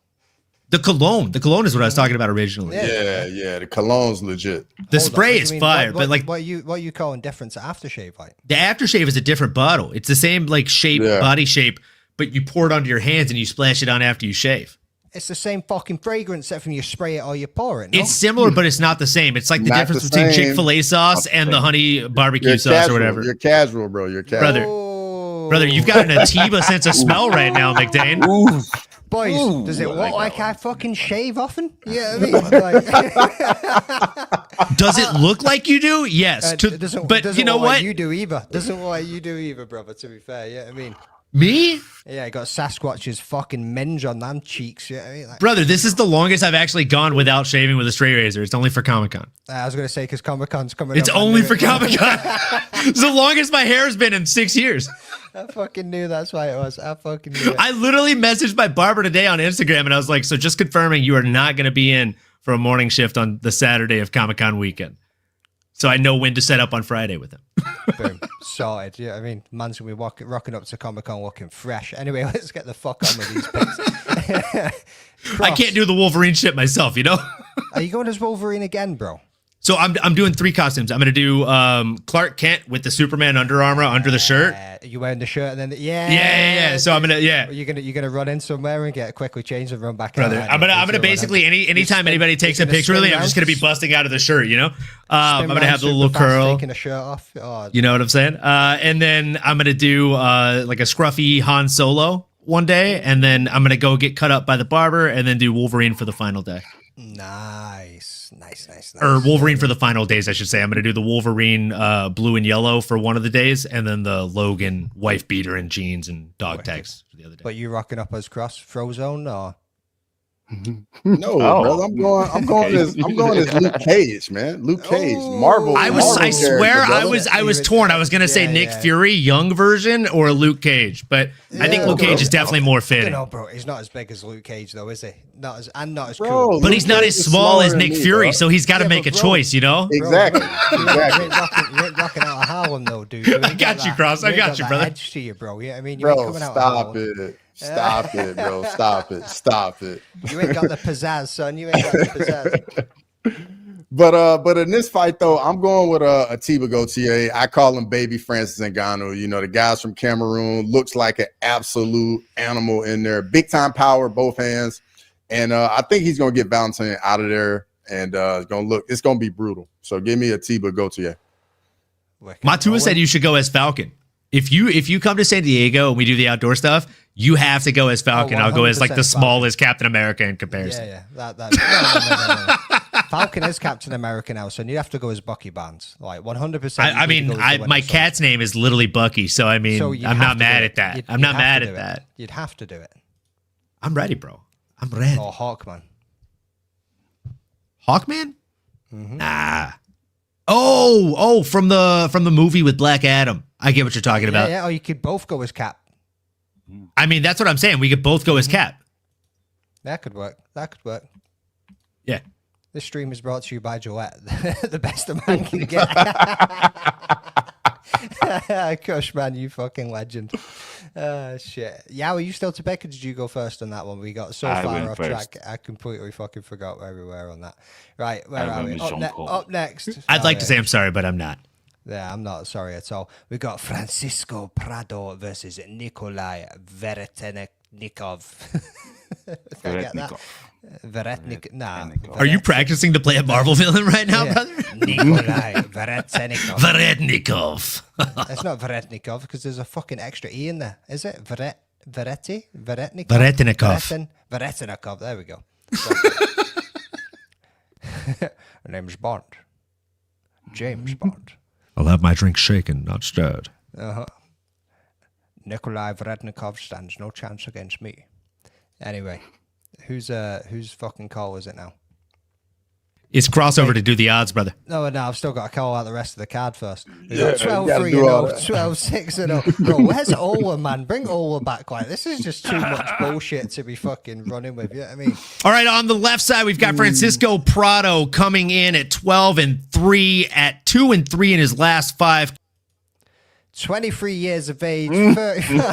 [SPEAKER 12] The cologne is what I was talking about originally.
[SPEAKER 10] Yeah. The cologne's legit.
[SPEAKER 12] The spray is fire, but like,
[SPEAKER 9] what you calling different to aftershave? Like,
[SPEAKER 12] the aftershave is a different bottle. It's the same like shape, body shape, but you pour it onto your hands and you splash it on after you shave.
[SPEAKER 9] It's the same fucking fragrance, except when you spray it or you pour it. No?
[SPEAKER 12] It's similar, but it's not the same. It's like the difference between Chick-fil-A sauce and the honey barbecue sauce or whatever.
[SPEAKER 10] You're casual, bro. You're
[SPEAKER 12] casual, brother. You've got an Ateba sense of smell right now, McDane.
[SPEAKER 9] Boys, does it look like I fucking shave often? Yeah, I mean, like,
[SPEAKER 12] does it look like you do? Yes,
[SPEAKER 9] doesn't
[SPEAKER 12] you know
[SPEAKER 9] look
[SPEAKER 12] what?
[SPEAKER 9] Like you do either. Doesn't look like you do either, brother. To be fair, yeah, I mean,
[SPEAKER 12] Me?
[SPEAKER 9] Yeah, I got Sasquatch's fucking minge on them cheeks. You know what I mean? Like,
[SPEAKER 12] Brother, this is the longest I've actually gone without shaving with a straight razor. It's only for Comic-Con.
[SPEAKER 9] I was going to say, because Comic-Con's coming
[SPEAKER 12] It's
[SPEAKER 9] up.
[SPEAKER 12] only for Comic-Con. It's the longest my hair has been in 6 years.
[SPEAKER 9] I fucking knew that's why it was. I fucking knew it.
[SPEAKER 12] I literally messaged my barber today on Instagram, and I was like, so just confirming you are not going to be in for a morning shift on the Saturday of Comic-Con weekend. So I know when to set up on Friday with him.
[SPEAKER 9] Boom. Sorted. Yeah, I mean, man's going to be rocking up to Comic-Con looking fresh. Anyway, let's get the fuck on with these picks.
[SPEAKER 12] I can't do the Wolverine shit myself, you know?
[SPEAKER 9] Are you going as Wolverine again, bro?
[SPEAKER 12] So I'm doing 3 costumes. I'm going to do Clark Kent with the Superman Under Armour under the shirt.
[SPEAKER 9] You wearing the shirt and then
[SPEAKER 12] yeah. So I'm gonna
[SPEAKER 9] You're gonna run in somewhere and get quickly changed and run back
[SPEAKER 12] Brother,
[SPEAKER 9] out.
[SPEAKER 12] I'm gonna basically anytime anybody takes a picture with me, I'm just gonna be busting out of the shirt, you know. I'm gonna have the little curl,
[SPEAKER 9] taking a shirt off. Oh,
[SPEAKER 12] you know what I'm saying? And then I'm gonna do like a scruffy Han Solo one day, and then I'm gonna go get cut up by the barber, and then do Wolverine for the final day.
[SPEAKER 9] Nice.
[SPEAKER 12] Or Wolverine for the final days, I should say. I'm going to do the Wolverine blue and yellow for one of the days, and then the Logan wife beater and jeans and dog tags for the other day.
[SPEAKER 9] But you rocking up as Cross Frozone or?
[SPEAKER 10] No, brother. I'm going as Luke Cage, man. Luke Cage, Marvel.
[SPEAKER 12] I was torn. I was going to say Nick Fury, young version, or Luke Cage, but I think Luke Cage is definitely more fitting.
[SPEAKER 9] No, bro, he's not as big as Luke Cage, though, is he? Not as cool.
[SPEAKER 12] But he's not as small as Nick Fury, so he's got to make a choice, you know?
[SPEAKER 10] Exactly.
[SPEAKER 9] You ain't rocking out of Harlem, though, dude.
[SPEAKER 12] I got you, Cross. I got you, brother.
[SPEAKER 9] Edge to you, bro. Yeah, I mean, you
[SPEAKER 10] Bro,
[SPEAKER 9] ain't coming out
[SPEAKER 10] stop it. Stop it, bro. Stop it.
[SPEAKER 9] You ain't got the pizzazz, son. You ain't got the pizzazz.
[SPEAKER 10] But in this fight though, I'm going with Ateba Gautier. I call him Baby Francis Ngannou. You know, the guys from Cameroon, looks like an absolute animal in there. Big time power, both hands. And I think he's gonna get Valentin out of there, and it's gonna be brutal. So give me Ateba Gautier.
[SPEAKER 12] Matua said you should go as Falcon. If you come to San Diego and we do the outdoor stuff, you have to go as Falcon. I'll go as like the smallest Captain America in comparison.
[SPEAKER 9] Yeah. No. Falcon is Captain America now, so you have to go as Bucky Barnes. Like 100%.
[SPEAKER 12] I mean, my cat's name is literally Bucky, so I mean, I'm not mad at that. I'm not mad at that.
[SPEAKER 9] You'd have to do it.
[SPEAKER 12] I'm ready, bro. I'm ready.
[SPEAKER 9] Or Hawkman.
[SPEAKER 12] Hawkman? Mm-hmm. Nah. Oh, from the movie with Black Adam. I get what you're talking about.
[SPEAKER 9] Yeah, or you could both go as Cap.
[SPEAKER 12] I mean, that's what I'm saying. We could both go as Cap.
[SPEAKER 9] That could work.
[SPEAKER 12] Yeah.
[SPEAKER 9] This stream is brought to you by Gillette. The best a man can get. Kush, man, you fucking legend. Shit. Yeah, were you still to pick, or did you go first on that one? We got so far off track. I completely fucking forgot where we were on that. Right, where are we? Up next.
[SPEAKER 12] I'd like to say I'm sorry, but I'm not.
[SPEAKER 9] Yeah, I'm not sorry at all. We got Francisco Prado versus Nikolay Veretennikov. Veretennikov. Nah.
[SPEAKER 12] Are you practicing to play a Marvel villain right now, brother?
[SPEAKER 9] Nikolay Veretennikov.
[SPEAKER 12] Veretennikov.
[SPEAKER 9] It's not Veretennikov because there's a fucking extra E in there. Is it? Veretnikov? Veretennikov. There we go. Her name's Bond. James Bond.
[SPEAKER 14] I'll have my drink shaken, not stirred.
[SPEAKER 9] Nikolay Veretennikov stands no chance against me. Anyway, whose fucking call is it now?
[SPEAKER 12] It's crossover to do the odds, brother.
[SPEAKER 9] No, I've still got to call out the rest of the card first.
[SPEAKER 10] Yeah,
[SPEAKER 9] 12-3-0, 12-6-0. Bro, where's Ola, man? Bring Ola back. Like, this is just too much bullshit to be fucking running with. You know what I mean?
[SPEAKER 12] All right, on the left side, we've got Francisco Prado coming in at 12-3, at 2-3 in his last 5.
[SPEAKER 9] 23 years of age, 35,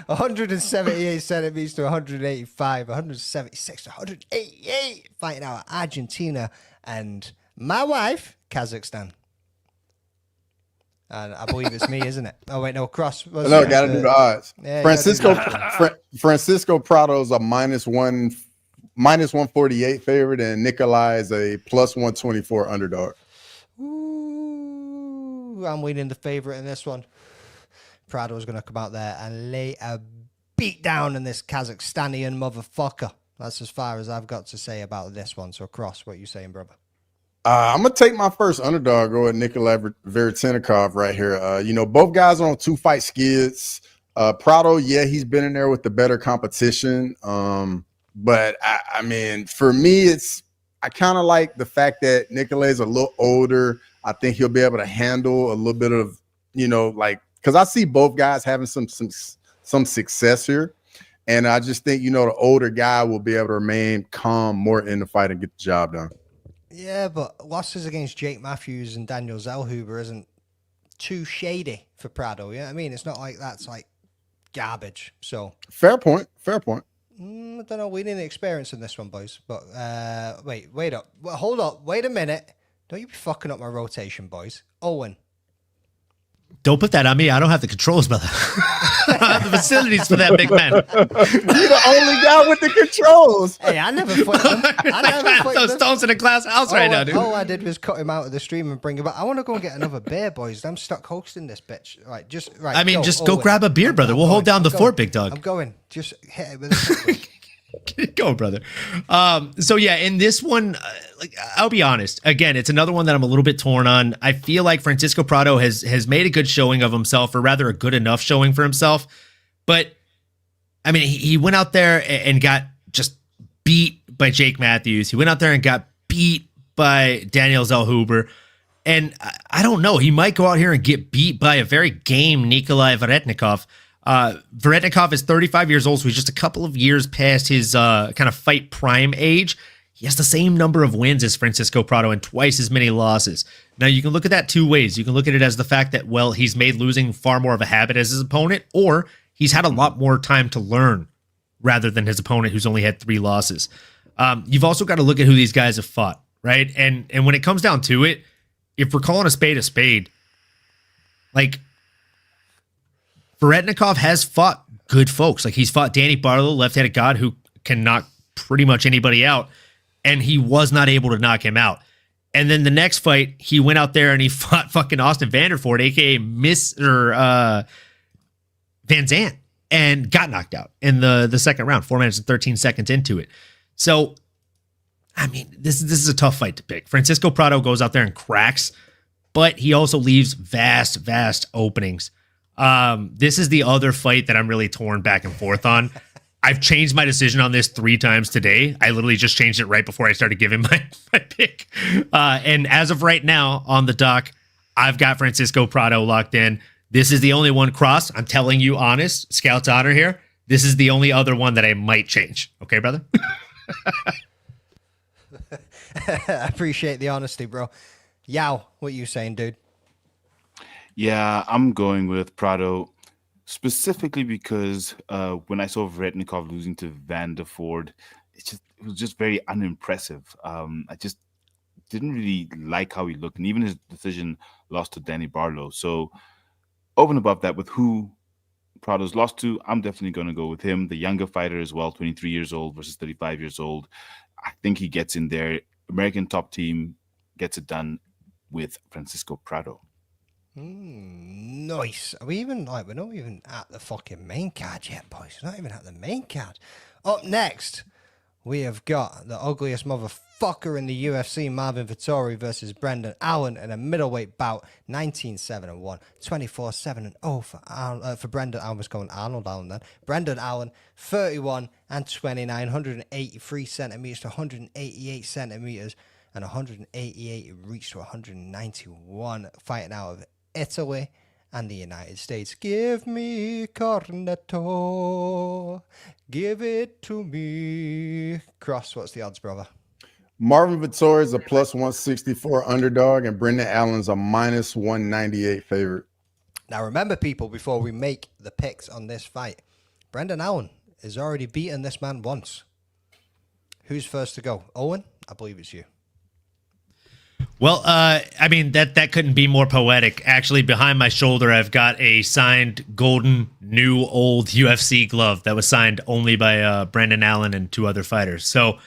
[SPEAKER 9] 178 centimeters to 185, 176 to 188, fighting out of Argentina, and my wife, Kazakhstan. And I believe it's me, isn't it? Oh, wait, no, Cross.
[SPEAKER 10] No, got to do the odds.
[SPEAKER 9] Yeah,
[SPEAKER 10] Francisco Prado's a minus 148 favorite, and Nikolay is a plus 124 underdog.
[SPEAKER 9] I'm winning the favorite in this one. Prado's going to come out there and lay a beat down in this Kazakhstanian motherfucker. That's as far as I've got to say about this one. So, Cross, what are you saying, brother?
[SPEAKER 10] I'm gonna take my first underdog, go with Nikolay Veretennikov right here. Both guys are on 2-fight skids. Prado, yeah, he's been in there with the better competition. But I mean, for me, I kind of like the fact that Nicolay's a little older. I think he'll be able to handle a little bit of, because I see both guys having some success here. And I just think, the older guy will be able to remain calm more in the fight and get the job done.
[SPEAKER 9] Yeah, but losses against Jake Matthews and Daniel Zellhuber isn't too shady for Prado. Yeah, I mean, it's not like that's like garbage. So
[SPEAKER 10] fair point.
[SPEAKER 9] I don't know. We didn't experience in this one, boys. But wait up. Well, hold up. Wait a minute. Don't you be fucking up my rotation, boys. Owen.
[SPEAKER 12] Don't put that on me. I don't have the controls, brother. I don't have the facilities for that, big man.
[SPEAKER 10] You're the only guy with the controls.
[SPEAKER 9] Hey, I never put them.
[SPEAKER 12] I got those stones in a glass house right now, dude.
[SPEAKER 9] All I did was cut him out of the stream and bring him back. I want to go and get another beer, boys. I'm stuck hosting this bitch. Right,
[SPEAKER 12] go grab a beer, brother. We'll hold down the fort, big dog.
[SPEAKER 9] I'm going. Just hit it with a
[SPEAKER 12] Go, brother. So yeah, in this one, I'll be honest. Again, it's another one that I'm a little bit torn on. I feel like Francisco Prado has made a good showing of himself, or rather a good enough showing for himself. But I mean, he went out there and got just beat by Jake Matthews. He went out there and got beat by Daniel Zellhuber. And I don't know, he might go out here and get beat by a very game Nikolay Veretennikov. Veretennikov is 35 years old, so he's just a couple of years past his kind of fight prime age. He has the same number of wins as Francisco Prado and twice as many losses. Now, you can look at that two ways. You can look at it as the fact that, well, he's made losing far more of a habit as his opponent, or he's had a lot more time to learn rather than his opponent who's only had 3 losses. You've also got to look at who these guys have fought, right? And when it comes down to it, if we're calling a spade, like, Veretennikov has fought good folks. Like, he's fought Danny Barlow, left-handed god, who can knock pretty much anybody out, and he was not able to knock him out. And then the next fight, he went out there and he fought fucking Austin Vanderford, a.k.a. Mr. Van Zandt, and got knocked out in the second round, 4 minutes and 13 seconds into it. So, I mean, this is a tough fight to pick. Francisco Prado goes out there and cracks, but he also leaves vast openings. This is the other fight that I'm really torn back and forth on. I've changed my decision on this 3 times today. I literally just changed it right before I started giving my pick. And as of right now on the dock, I've got Francisco Prado locked in. This is the only one cross. I'm telling you honest, Scout's honor here. This is the only other one that I might change. Okay, brother?
[SPEAKER 9] I appreciate the honesty, bro. Yao, what you saying, dude?
[SPEAKER 11] Yeah, I'm going with Prado, specifically because when I saw Veretennikov losing to Vanderford, it was just very unimpressive. I just didn't really like how he looked, and even his decision lost to Danny Barlow. So over and above that, with who Prado's lost to, I'm definitely going to go with him. The younger fighter as well, 23 years old versus 35 years old. I think he gets in there. American top team gets it done with Francisco Prado.
[SPEAKER 9] Nice. Are we even we're not even at the fucking main card yet, boys. We're not even at the main card. Up next, we have got the ugliest motherfucker in the UFC, Marvin Vettori versus Brendan Allen in a middleweight bout, 19-7-1, 24-7-0 for Brendan. I was going Arnold Allen then. Brendan Allen, 31 and 29, 183 centimeters to 188 centimeters, and 188 reached to 191, fighting out of Italy and the United States. Give me cornetto, give it to me. Cross, what's the odds, brother?
[SPEAKER 10] Marvin Vettori is a plus 164 underdog, and Brendan Allen's a minus 198 favorite.
[SPEAKER 9] Now remember, people, before we make the picks on this fight, Brendan Allen has already beaten this man once. Who's first to go? Owen? I believe it's you.
[SPEAKER 12] Well, I mean, that couldn't be more poetic. Actually, behind my shoulder, I've got a signed golden new old UFC glove that was signed only by Brendan Allen and 2 other fighters. So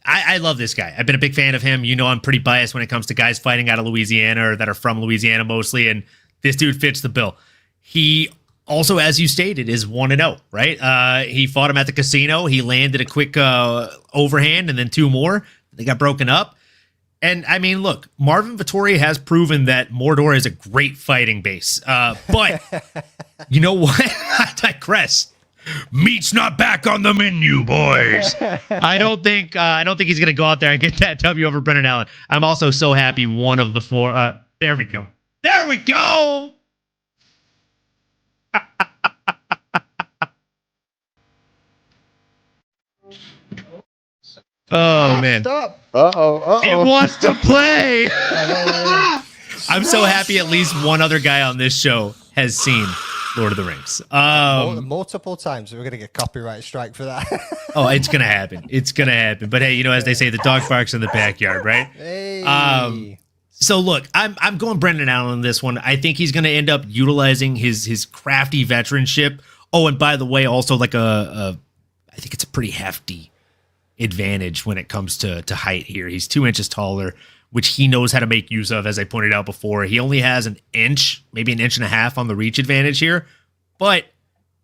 [SPEAKER 12] I love this guy. I've been a big fan of him. You know, I'm pretty biased when it comes to guys fighting out of Louisiana or that are from Louisiana mostly, and this dude fits the bill. He also, as you stated, is 1-0, right? He fought him at the casino. He landed a quick overhand and then 2 more. They got broken up. And I mean, look, Marvin Vettori has proven that Mordor is a great fighting base. But you know what? I digress.
[SPEAKER 14] Meat's not back on the menu, boys.
[SPEAKER 12] I don't think he's gonna go out there and get that W over Brendan Allen. I'm also so happy one of the four. There we go. There we go. Oh man.
[SPEAKER 10] Stop.
[SPEAKER 12] It wants to play. I'm so happy at least one other guy on this show has seen Lord of the Rings.
[SPEAKER 9] Multiple times. We're going to get copyright strike for that.
[SPEAKER 12] Oh, it's going to happen. It's going to happen. But hey, you know, as they say, the dog barks in the backyard, right?
[SPEAKER 9] Hey.
[SPEAKER 12] So look, I'm going Brendan Allen on this one. I think he's going to end up utilizing his crafty veteranship. Oh, and by the way, also like I think it's a pretty hefty advantage when it comes to height here. He's 2 inches taller, which he knows how to make use of, as I pointed out before. He only has an inch, maybe an inch and a half on the reach advantage here. But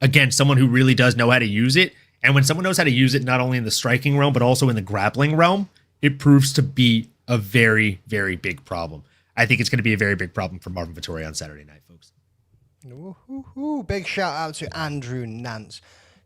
[SPEAKER 12] again, someone who really does know how to use it. And when someone knows how to use it, not only in the striking realm, but also in the grappling realm, it proves to be a very, very big problem. I think it's going to be a very big problem for Marvin Vettori on Saturday night, folks.
[SPEAKER 9] Ooh, big shout out to Andrew Nance.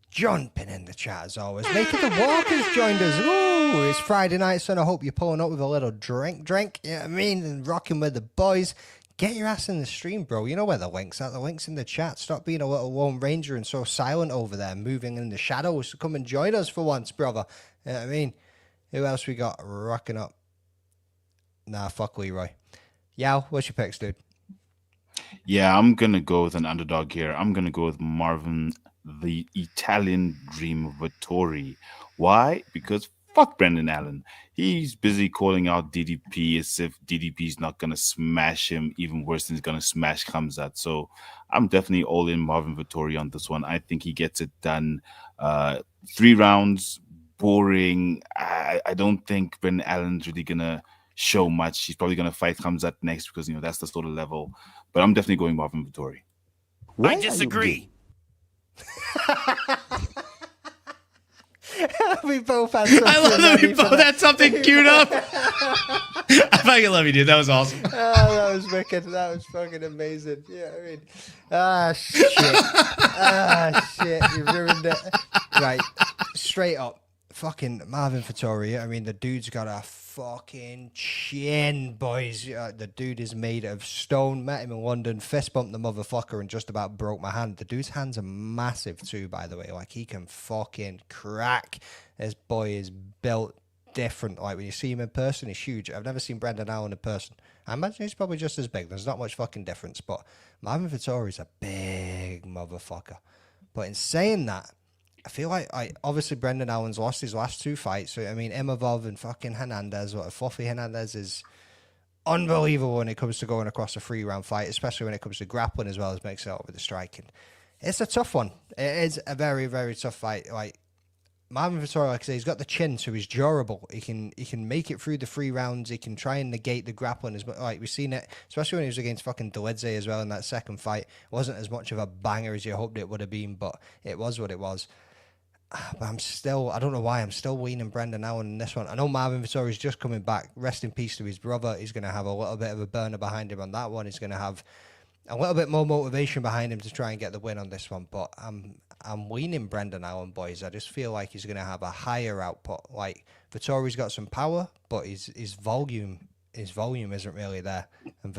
[SPEAKER 9] Jumping in the chat as always. Making the Walkers joined us. Ooh, it's Friday night, son. I hope you're pulling up with a little drink. You know what I mean? And rocking with the boys. Get your ass in the stream, bro. You know where the link's at. The link's in the chat. Stop being a little lone ranger and so silent over there, moving in the shadows. Come and join us for once, brother. You know what I mean? Who else we got rocking up? Nah, fuck Leroy. Yao, what's your picks, dude?
[SPEAKER 11] Yeah, I'm going to go with an underdog here. I'm going to go with Marvin, the Italian Dream Vettori. Why? Because fuck Brendan Allen. He's busy calling out DDP as if DDP's not going to smash him, even worse than he's going to smash Khamzat. So I'm definitely all in Marvin Vettori on this one. I think he gets it done. 3 rounds, boring. I don't think Brendan Allen's really going to show much. He's probably going to fight Khamzat next because, you know, that's the sort of level. But I'm definitely going Marvin Vettori.
[SPEAKER 4] I disagree.
[SPEAKER 9] We both had something.
[SPEAKER 12] I love that we both had something queued up. I fucking love you, dude. That was awesome.
[SPEAKER 9] Oh, that was wicked. That was fucking amazing. Yeah, I mean, shit. You ruined it. Right, straight up. Fucking Marvin Vettori. I mean, the dude's got a fucking chin, boys. The dude is made of stone. Met him in London, fist bumped the motherfucker and just about broke my hand. The dude's hands are massive too, by the way. Like, he can fucking crack. This boy is built different. Like, when you see him in person, he's huge. I've never seen Brendan Allen in person. I imagine he's probably just as big. There's not much fucking difference, but Marvin Vettori's a big motherfucker. But in saying that, I feel like obviously Brendan Allen's lost his last 2 fights. So I mean, Imavov and fucking Hernandez, Fluffy Hernandez is unbelievable when it comes to going across a 3-round fight, especially when it comes to grappling as well as makes it up with the striking. It's a tough one. It is a very, very tough fight. Like, Marvin Vettori, like I say, he's got the chin, so he's durable. He can make it through the 3 rounds. He can try and negate the grappling as much. Like, we've seen it, especially when he was against fucking Dulatov as well in that second fight. It wasn't as much of a banger as you hoped it would have been, but it was what it was. But I don't know why, I'm still leaning Brendan Allen in this one. I know Marvin Vettori's just coming back. Rest in peace to his brother. He's going to have a little bit of a burner behind him on that one. He's going to have a little bit more motivation behind him to try and get the win on this one. But I'm leaning Brendan Allen, boys. I just feel like he's going to have a higher output. Like, Vettori's got some power, but his volume isn't really there. And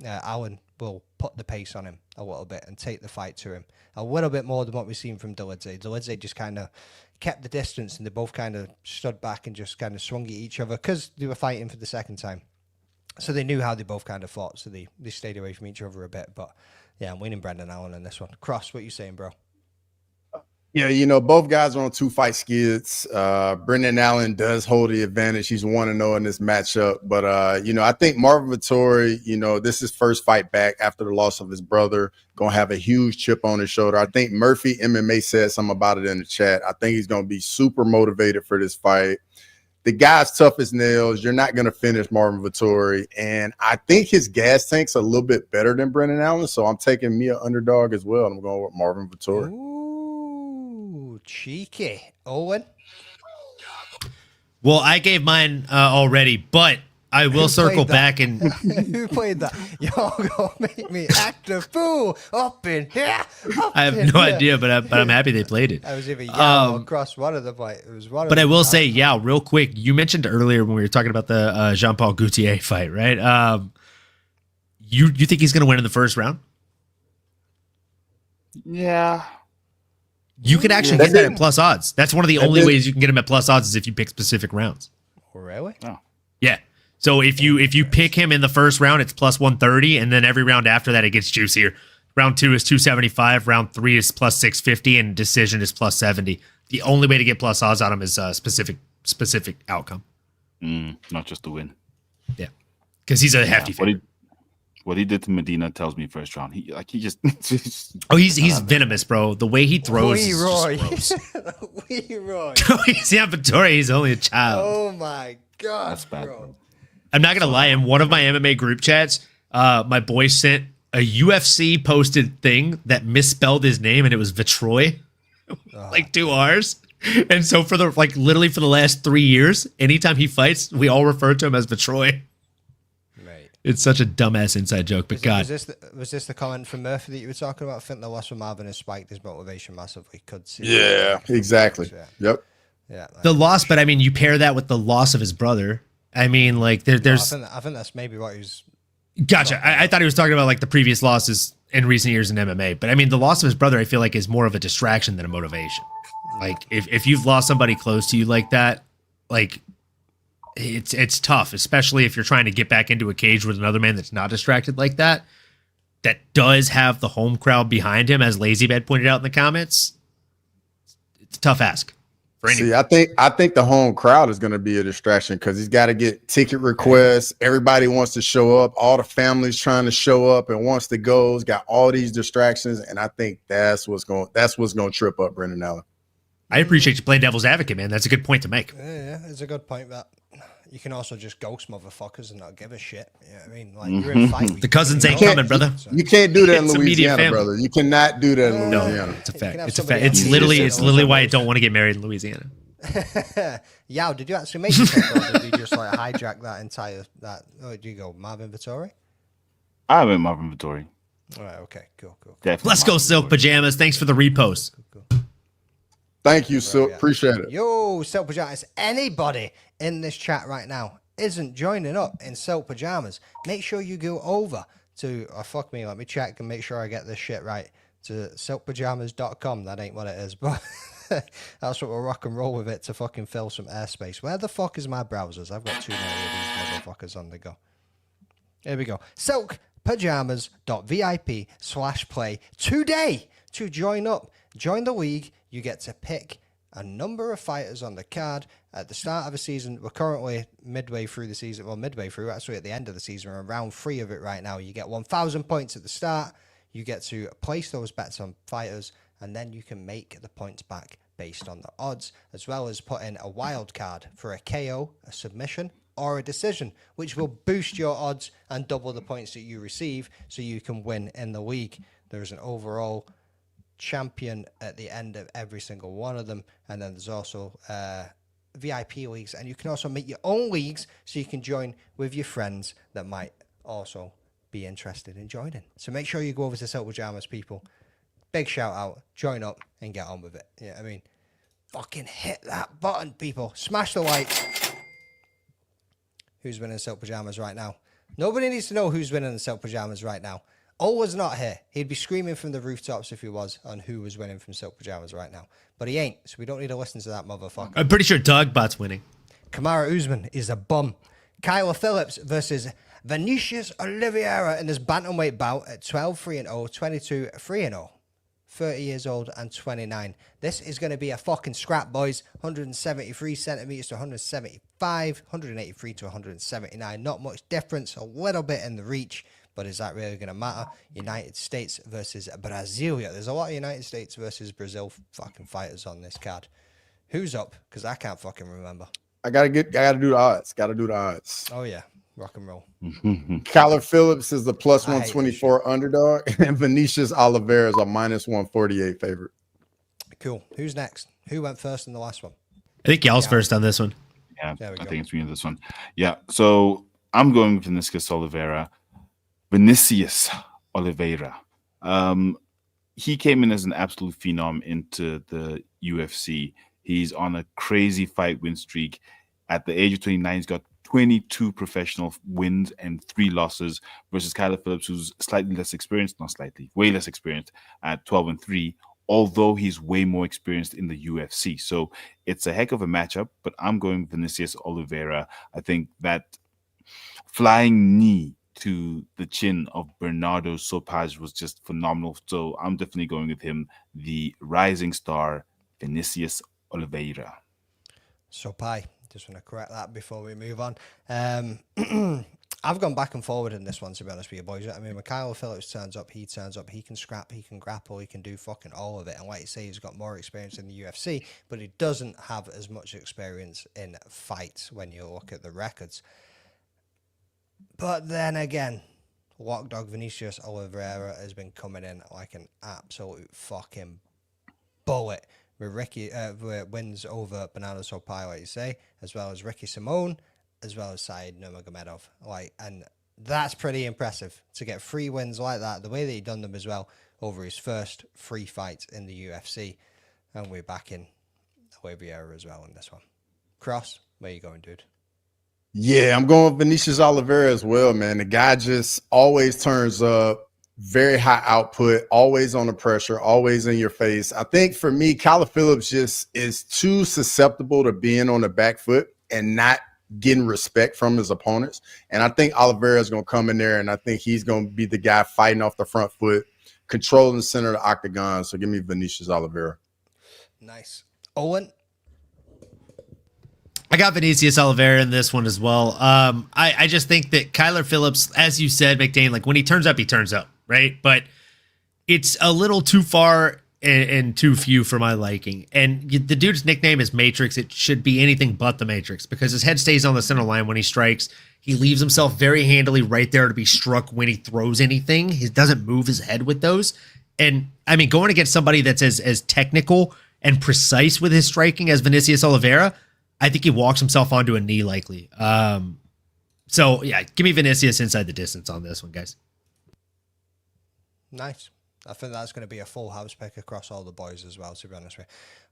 [SPEAKER 9] Allen will put the pace on him a little bit and take the fight to him a little bit more than what we've seen from Dulatov. Dulatov just kind of kept the distance and they both kind of stood back and just kind of swung at each other because they were fighting for the second time. So they knew how they both kind of fought, so they stayed away from each other a bit. But yeah, I'm winning Brendan Allen in this one. Cross, what you saying, bro?
[SPEAKER 10] Yeah, you know, both guys are on 2 fight skids. Brendan Allen does hold the advantage. He's 1-0 in this matchup. But, you know, I think Marvin Vettori, you know, this is his first fight back after the loss of his brother. Going to have a huge chip on his shoulder. I think Murphy MMA said something about it in the chat. I think he's going to be super motivated for this fight. The guy's tough as nails. You're not going to finish Marvin Vettori. And I think his gas tank's a little bit better than Brendan Allen. So I'm taking me an underdog as well. I'm going with Marvin Vettori.
[SPEAKER 9] Ooh, cheeky. Owen?
[SPEAKER 12] Well, I gave mine already, but I will circle back and
[SPEAKER 9] Who played that? You're gonna make me act a fool up in here.
[SPEAKER 12] I have no idea, but I'm happy they played it.
[SPEAKER 9] I was either Yao or Cross one of them. Like, it was one of
[SPEAKER 12] But I
[SPEAKER 9] them.
[SPEAKER 12] will say, yeah, real quick. You mentioned earlier when we were talking about the Jean-Paul Gaultier fight, right? You think he's going to win in the first round?
[SPEAKER 11] Yeah.
[SPEAKER 12] You can actually get that at plus odds. That's one of the only ways you can get him at plus odds is if you pick specific rounds.
[SPEAKER 9] Oh, really?
[SPEAKER 11] Oh.
[SPEAKER 12] Yeah. So if you pick him in the first round, it's plus 130, and then every round after that, it gets juicier. Round 2 is 275, round 3 is plus 650, and decision is plus 70. The only way to get plus odds on him is specific outcome.
[SPEAKER 11] Not just to win.
[SPEAKER 12] Yeah, because he's a hefty favorite.
[SPEAKER 11] What he did to Medina tells me first round. He just
[SPEAKER 12] he's venomous, bro. The way he throws is
[SPEAKER 9] Roy.
[SPEAKER 12] just
[SPEAKER 9] Roy.
[SPEAKER 12] yeah, Vettori, he's only a child.
[SPEAKER 9] Oh my god,
[SPEAKER 11] That's bad,
[SPEAKER 9] bro.
[SPEAKER 12] I'm not gonna lie. In one of my MMA group chats, my boy sent a UFC posted thing that misspelled his name, and it was Vettori, like 2 R's. And so for the literally for the last 3 years, anytime he fights, we all refer to him as Vettori.
[SPEAKER 9] Right.
[SPEAKER 12] It's such a dumbass inside joke, but God.
[SPEAKER 9] Was this the comment from Murphy that you were talking about? I think the loss from Marvin has spiked his motivation massively. Could see.
[SPEAKER 10] Yeah, exactly.
[SPEAKER 9] Yeah.
[SPEAKER 10] Yep.
[SPEAKER 9] Yeah.
[SPEAKER 12] The loss, but I mean, you pair that with the loss of his brother. I mean, like there's.
[SPEAKER 9] I think that's maybe what he was.
[SPEAKER 12] Gotcha. I thought he was talking about like the previous losses in recent years in MMA, but I mean, the loss of his brother, I feel like, is more of a distraction than a motivation. Like if you've lost somebody close to you like that, like it's tough, especially if you're trying to get back into a cage with another man that's not distracted like that. That does have the home crowd behind him, as LazyBed pointed out in the comments. It's a tough ask.
[SPEAKER 10] See, I think the home crowd is going to be a distraction because he's got to get ticket requests. Everybody wants to show up. All the families trying to show up and wants to go. He's got all these distractions, and I think that's what's going to trip up Brendan Allen.
[SPEAKER 12] I appreciate you playing devil's advocate, man. That's a good point to make.
[SPEAKER 9] Yeah, it's a good point. That you can also just ghost motherfuckers and not give a shit. Yeah, I mean, like you're in fight.
[SPEAKER 12] The cousins ain't coming, brother.
[SPEAKER 10] You can't do that in
[SPEAKER 12] It's
[SPEAKER 10] Louisiana, brother. You cannot do that in Louisiana.
[SPEAKER 12] No, it's a fact. It's a fact. It's literally why I don't want to get married in Louisiana.
[SPEAKER 9] Yao, did you actually make it, or did you just like hijack that entire that? Oh, did you go Marvin Vettori?
[SPEAKER 11] I went Marvin Vettori.
[SPEAKER 9] All right, okay, cool.
[SPEAKER 11] Definitely
[SPEAKER 12] Let's go, Silk Pajamas. Thanks for the repost.
[SPEAKER 10] Thank you, Silk. Appreciate it.
[SPEAKER 9] Yo, Silk Pajamas. Anybody in this chat right now isn't joining up in Silk Pajamas, make sure you go over to, fuck me, let me check and make sure I get this shit right, to silkpajamas.com. That ain't what it is, but that's what we'll rock and roll with it to fucking fill some airspace. Where the fuck is my browsers? I've got too many of these motherfuckers on the go. Here we go. silkpajamas.vip/play today to join up. Join the league. You get to pick a number of fighters on the card at the start of a season. We're currently midway through the season. Well, midway through, actually at the end of the season. We're in round 3 of it right now. You get 1,000 points at the start. You get to place those bets on fighters, and then you can make the points back based on the odds, as well as put in a wild card for a KO, a submission, or a decision, which will boost your odds and double the points that you receive so you can win in the league. There's an overall champion at the end of every single one of them, and then there's also VIP leagues, and you can also make your own leagues so you can join with your friends that might also be interested in joining. So make sure you go over to Silk Pajamas, people. Big shout out, join up and get on with it. Yeah, I mean, fucking hit that button, people. Smash the like. Who's winning Silk Pajamas right now? Nobody needs to know who's winning the Silk Pajamas right now. Ola's not here. He'd be screaming from the rooftops if he was on who was winning from Silk Pajamas right now. But he ain't, so we don't need to listen to that motherfucker.
[SPEAKER 12] I'm pretty sure Dogbot's winning.
[SPEAKER 9] Kamara Usman is a bum. Kyler Phillips versus Vinicius Oliveira in this bantamweight bout at 12-3-0, 22-3-0. 30 years old and 29. This is going to be a fucking scrap, boys. 173 centimeters to 175, 183 to 179. Not much difference, a little bit in the reach. But is that really going to matter? United States versus Brasilia. There's a lot of United States versus Brazil fucking fighters on this card. Who's up? Because I can't fucking remember.
[SPEAKER 10] I gotta do the odds.
[SPEAKER 9] Oh yeah, rock and roll.
[SPEAKER 10] Kyler Phillips is the plus 124 underdog, and Vinicius Oliveira is a minus 148 favorite.
[SPEAKER 9] Cool. Who's next? Who went first in the last one?
[SPEAKER 12] I think y'all's first on this one.
[SPEAKER 11] Yeah,
[SPEAKER 9] There we
[SPEAKER 11] I
[SPEAKER 9] go.
[SPEAKER 11] think it's me in this one. Yeah, so I'm going with Vinicius Oliveira. He came in as an absolute phenom into the UFC. He's on a crazy fight win streak. At the age of 29, he's got 22 professional wins and 3 losses versus Kyler Phillips, who's slightly less experienced, not slightly, way less experienced at 12-3, although he's way more experienced in the UFC. So it's a heck of a matchup, but I'm going Vinicius Oliveira. I think that flying knee to the chin of Bernardo Sopaj was just phenomenal. So I'm definitely going with him, the rising star, Vinicius Oliveira.
[SPEAKER 9] Sopaj. Just want to correct that before we move on. I've gone back and forward in this one, to be honest with you boys. I mean, when Kyle Phillips turns up, he can scrap, he can grapple, he can do fucking all of it. And like you say, he's got more experience in the UFC, but he doesn't have as much experience in fights when you look at the records. But then again, Lockdog Vinicius Oliveira has been coming in like an absolute fucking bullet. With Ricky wins over Bernardo Sopaj, like you say, as well as Ricky Simone, as well as Said Nurmagomedov. And that's pretty impressive to get 3 wins like that, the way that he done them as well over his first 3 fights in the UFC. And we're back in Oliveira as well in this one. Cross, where you going, dude?
[SPEAKER 10] Yeah, I'm going with Vinicius Oliveira as well, man. The guy just always turns up. Very high output, always on the pressure, always in your face. I think for me, Kyler Phillips just is too susceptible to being on the back foot and not getting respect from his opponents. And I think Oliveira is going to come in there, and I think he's going to be the guy fighting off the front foot, controlling the center of the octagon. So give me Vinicius Oliveira.
[SPEAKER 9] Nice. Owen?
[SPEAKER 12] I got Vinicius Oliveira in this one as well. I just think that Kyler Phillips, as you said, McDane, like when he turns up, right? But it's a little too far and too few for my liking. And the dude's nickname is Matrix. It should be anything but the Matrix because his head stays on the center line when he strikes. He leaves himself very handily right there to be struck when he throws anything. He doesn't move his head with those. And I mean, going against somebody that's as technical and precise with his striking as Vinicius Oliveira, I think he walks himself onto a knee likely. So yeah, give me Vinicius inside the distance on this one, guys.
[SPEAKER 9] Nice. I think that's going to be a full house pick across all the boys as well, to be honest with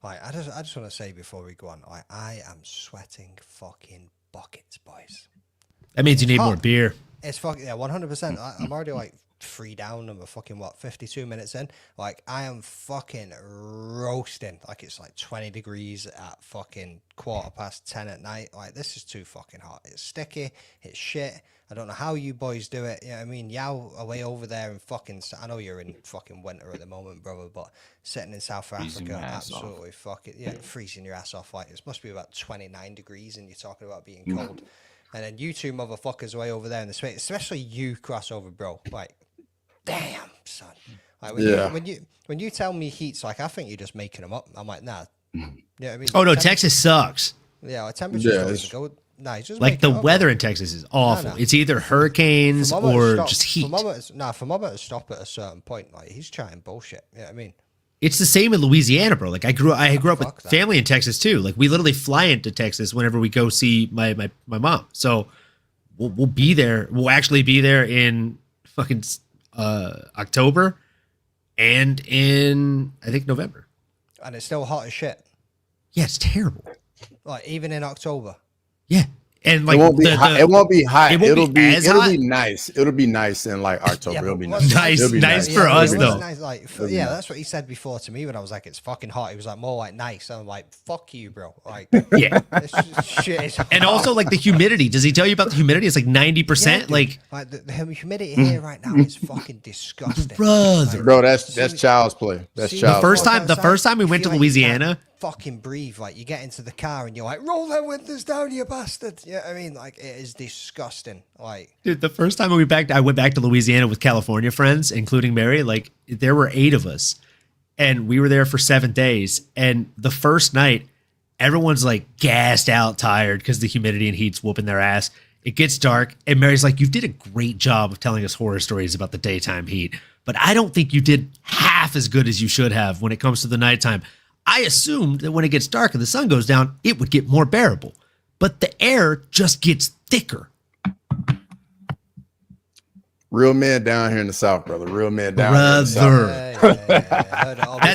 [SPEAKER 9] you. I just want to say before we go on, I am sweating fucking buckets, boys.
[SPEAKER 12] That means you need more beer.
[SPEAKER 9] It's fucking, yeah, 100%. I'm already like 3 down and we're fucking, 52 minutes in. Like, I am fucking roasting. Like, it's like 20 degrees at fucking 10:15 at night. Like, this is too fucking hot. It's sticky. It's shit. I don't know how you boys do it. You know what I mean? Yao away over there in fucking... I know you're in fucking winter at the moment, brother, but sitting in South Africa, absolutely fucking... Yeah, freezing your ass off. Like, it must be about 29 degrees and you're talking about being cold. And then you two motherfuckers way over there in the space, especially you crossover, bro. Like, damn, son. Like, when you tell me heat's like, I think you're just making them up. I'm like, nah. You know what I mean?
[SPEAKER 12] Oh, no, Texas sucks.
[SPEAKER 9] Yeah, like, temperature's go... Nah, he's just
[SPEAKER 12] like the weather in Texas is awful. No. It's either hurricanes or just heat.
[SPEAKER 9] For Mama to stop at a certain point, like he's trying bullshit. You know what I mean?
[SPEAKER 12] It's the same in Louisiana, bro. Like I grew up with family in Texas too. Like we literally fly into Texas whenever we go see my mom. So we'll be there. We'll actually be there in fucking October and in I think November.
[SPEAKER 9] And it's still hot as shit.
[SPEAKER 12] Yeah, it's terrible.
[SPEAKER 9] Like even in October.
[SPEAKER 12] Yeah. And like
[SPEAKER 10] it won't be hot. It'll be nice. It'll be nice in like October.
[SPEAKER 9] Yeah,
[SPEAKER 10] it'll be nice.
[SPEAKER 12] Nice for us though.
[SPEAKER 9] Nice, like, that's what he said before to me when I was like, it's fucking hot. He was like, more like nice. I'm like, fuck you, bro. Like,
[SPEAKER 12] yeah.
[SPEAKER 9] Shit.
[SPEAKER 12] And also like the humidity. Does he tell you about the humidity? It's like 90%.
[SPEAKER 9] Yeah,
[SPEAKER 12] like
[SPEAKER 9] the humidity here right now is fucking disgusting.
[SPEAKER 12] Brother.
[SPEAKER 10] Bro, that's child's play. That's child's play.
[SPEAKER 12] The first time we went to Louisiana.
[SPEAKER 9] Fucking breathe. Like you get into the car and you're like, roll their windows down, you bastard. Yeah, I mean, like it is disgusting. Like,
[SPEAKER 12] dude, the first time I went back to Louisiana with California friends, including Mary. Like there were 8 of us, and we were there for 7 days. And the first night, everyone's like gassed out, tired because the humidity and heat's whooping their ass. It gets dark, and Mary's like, "You did a great job of telling us horror stories about the daytime heat, but I don't think you did half as good as you should have when it comes to the nighttime." I assumed that when it gets dark and the sun goes down, it would get more bearable. but the air just gets thicker.
[SPEAKER 10] Real men down here in the South, brother. Real men down here in the South.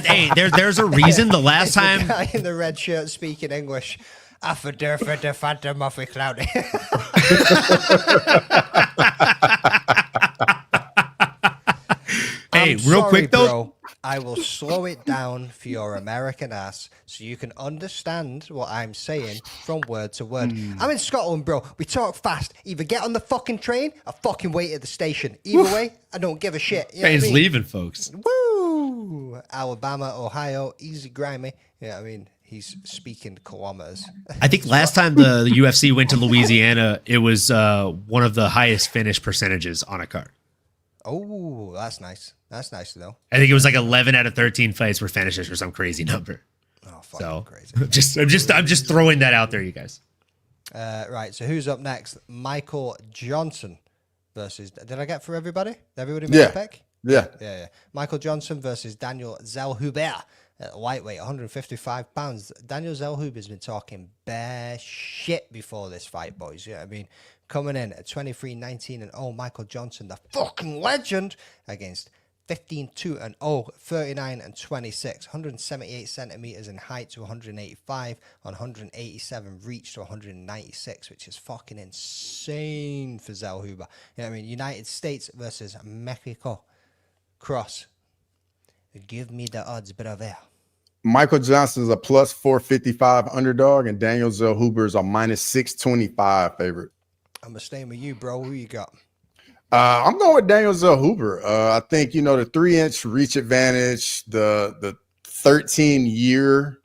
[SPEAKER 12] Hey, there's a reason the last time
[SPEAKER 9] the guy in the red shirt speaking English. After the Phantom Muffy Cloudy.
[SPEAKER 12] Hey, real quick though.
[SPEAKER 9] Bro, I will slow it down for your American ass so you can understand what I'm saying from word to word. I'm in Scotland, bro. We talk fast. Either get on the fucking train or fucking wait at the station. Either way, I don't give a shit. You know
[SPEAKER 12] Train's
[SPEAKER 9] what I mean?
[SPEAKER 12] leaving, folks.
[SPEAKER 9] Woo! Alabama, Ohio, easy grimy. Yeah, I mean, he's speaking kilometers.
[SPEAKER 12] I think last time the UFC went to Louisiana, it was one of the highest finish percentages on a card.
[SPEAKER 9] Oh, that's nice. That's nice to know.
[SPEAKER 12] I think it was like 11 out of 13 fights were finishes or some crazy number.
[SPEAKER 9] Oh, fucking crazy.
[SPEAKER 12] I'm just throwing that out there, you guys.
[SPEAKER 9] Right. So who's up next? Michael Johnson versus. Did I get for everybody? Everybody make a pick?
[SPEAKER 10] Yeah.
[SPEAKER 9] Michael Johnson versus Daniel Zellhuber at lightweight, 155 pounds. Daniel Zellhuber has been talking bare shit before this fight, boys. Yeah, I mean, coming in at 23-19-0, Michael Johnson, the fucking legend, against 15-2-0, 39-26, 178 centimeters in height to 185, on 187 reach to 196, which is fucking insane for Zellhuber. You know what I mean? United States versus Mexico. Cross. Give me the odds, brother.
[SPEAKER 10] Michael Johnson's a plus 455 underdog, and Daniel Zellhuber is a minus 625 favorite.
[SPEAKER 9] I'm staying with you, bro. Who you got?
[SPEAKER 10] I'm going with Daniel Zellhuber. I think, the 3-inch reach advantage, the 13-year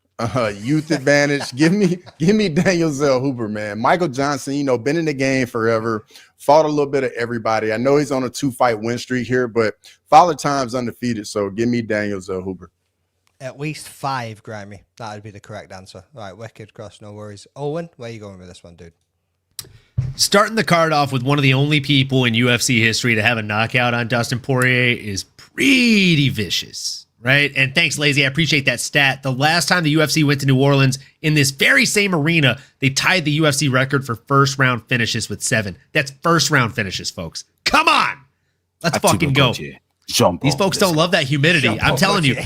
[SPEAKER 10] youth advantage. Give me Daniel Zellhuber, man. Michael Johnson, been in the game forever, fought a little bit of everybody. I know he's on a 2-fight win streak here, but Father Time's undefeated, so give me Daniel Zellhuber.
[SPEAKER 9] At least 5, Grimy. That would be the correct answer. All right, wicked cross, no worries. Owen, where are you going with this one, dude?
[SPEAKER 12] Starting the card off with one of the only people in UFC history to have a knockout on Dustin Poirier is pretty vicious, right? And thanks, Lazy. I appreciate that stat. The last time the UFC went to New Orleans in this very same arena, they tied the UFC record for first round finishes with 7. That's first round finishes, folks. Come on. Let's fucking go. These folks don't love that humidity. I'm telling you.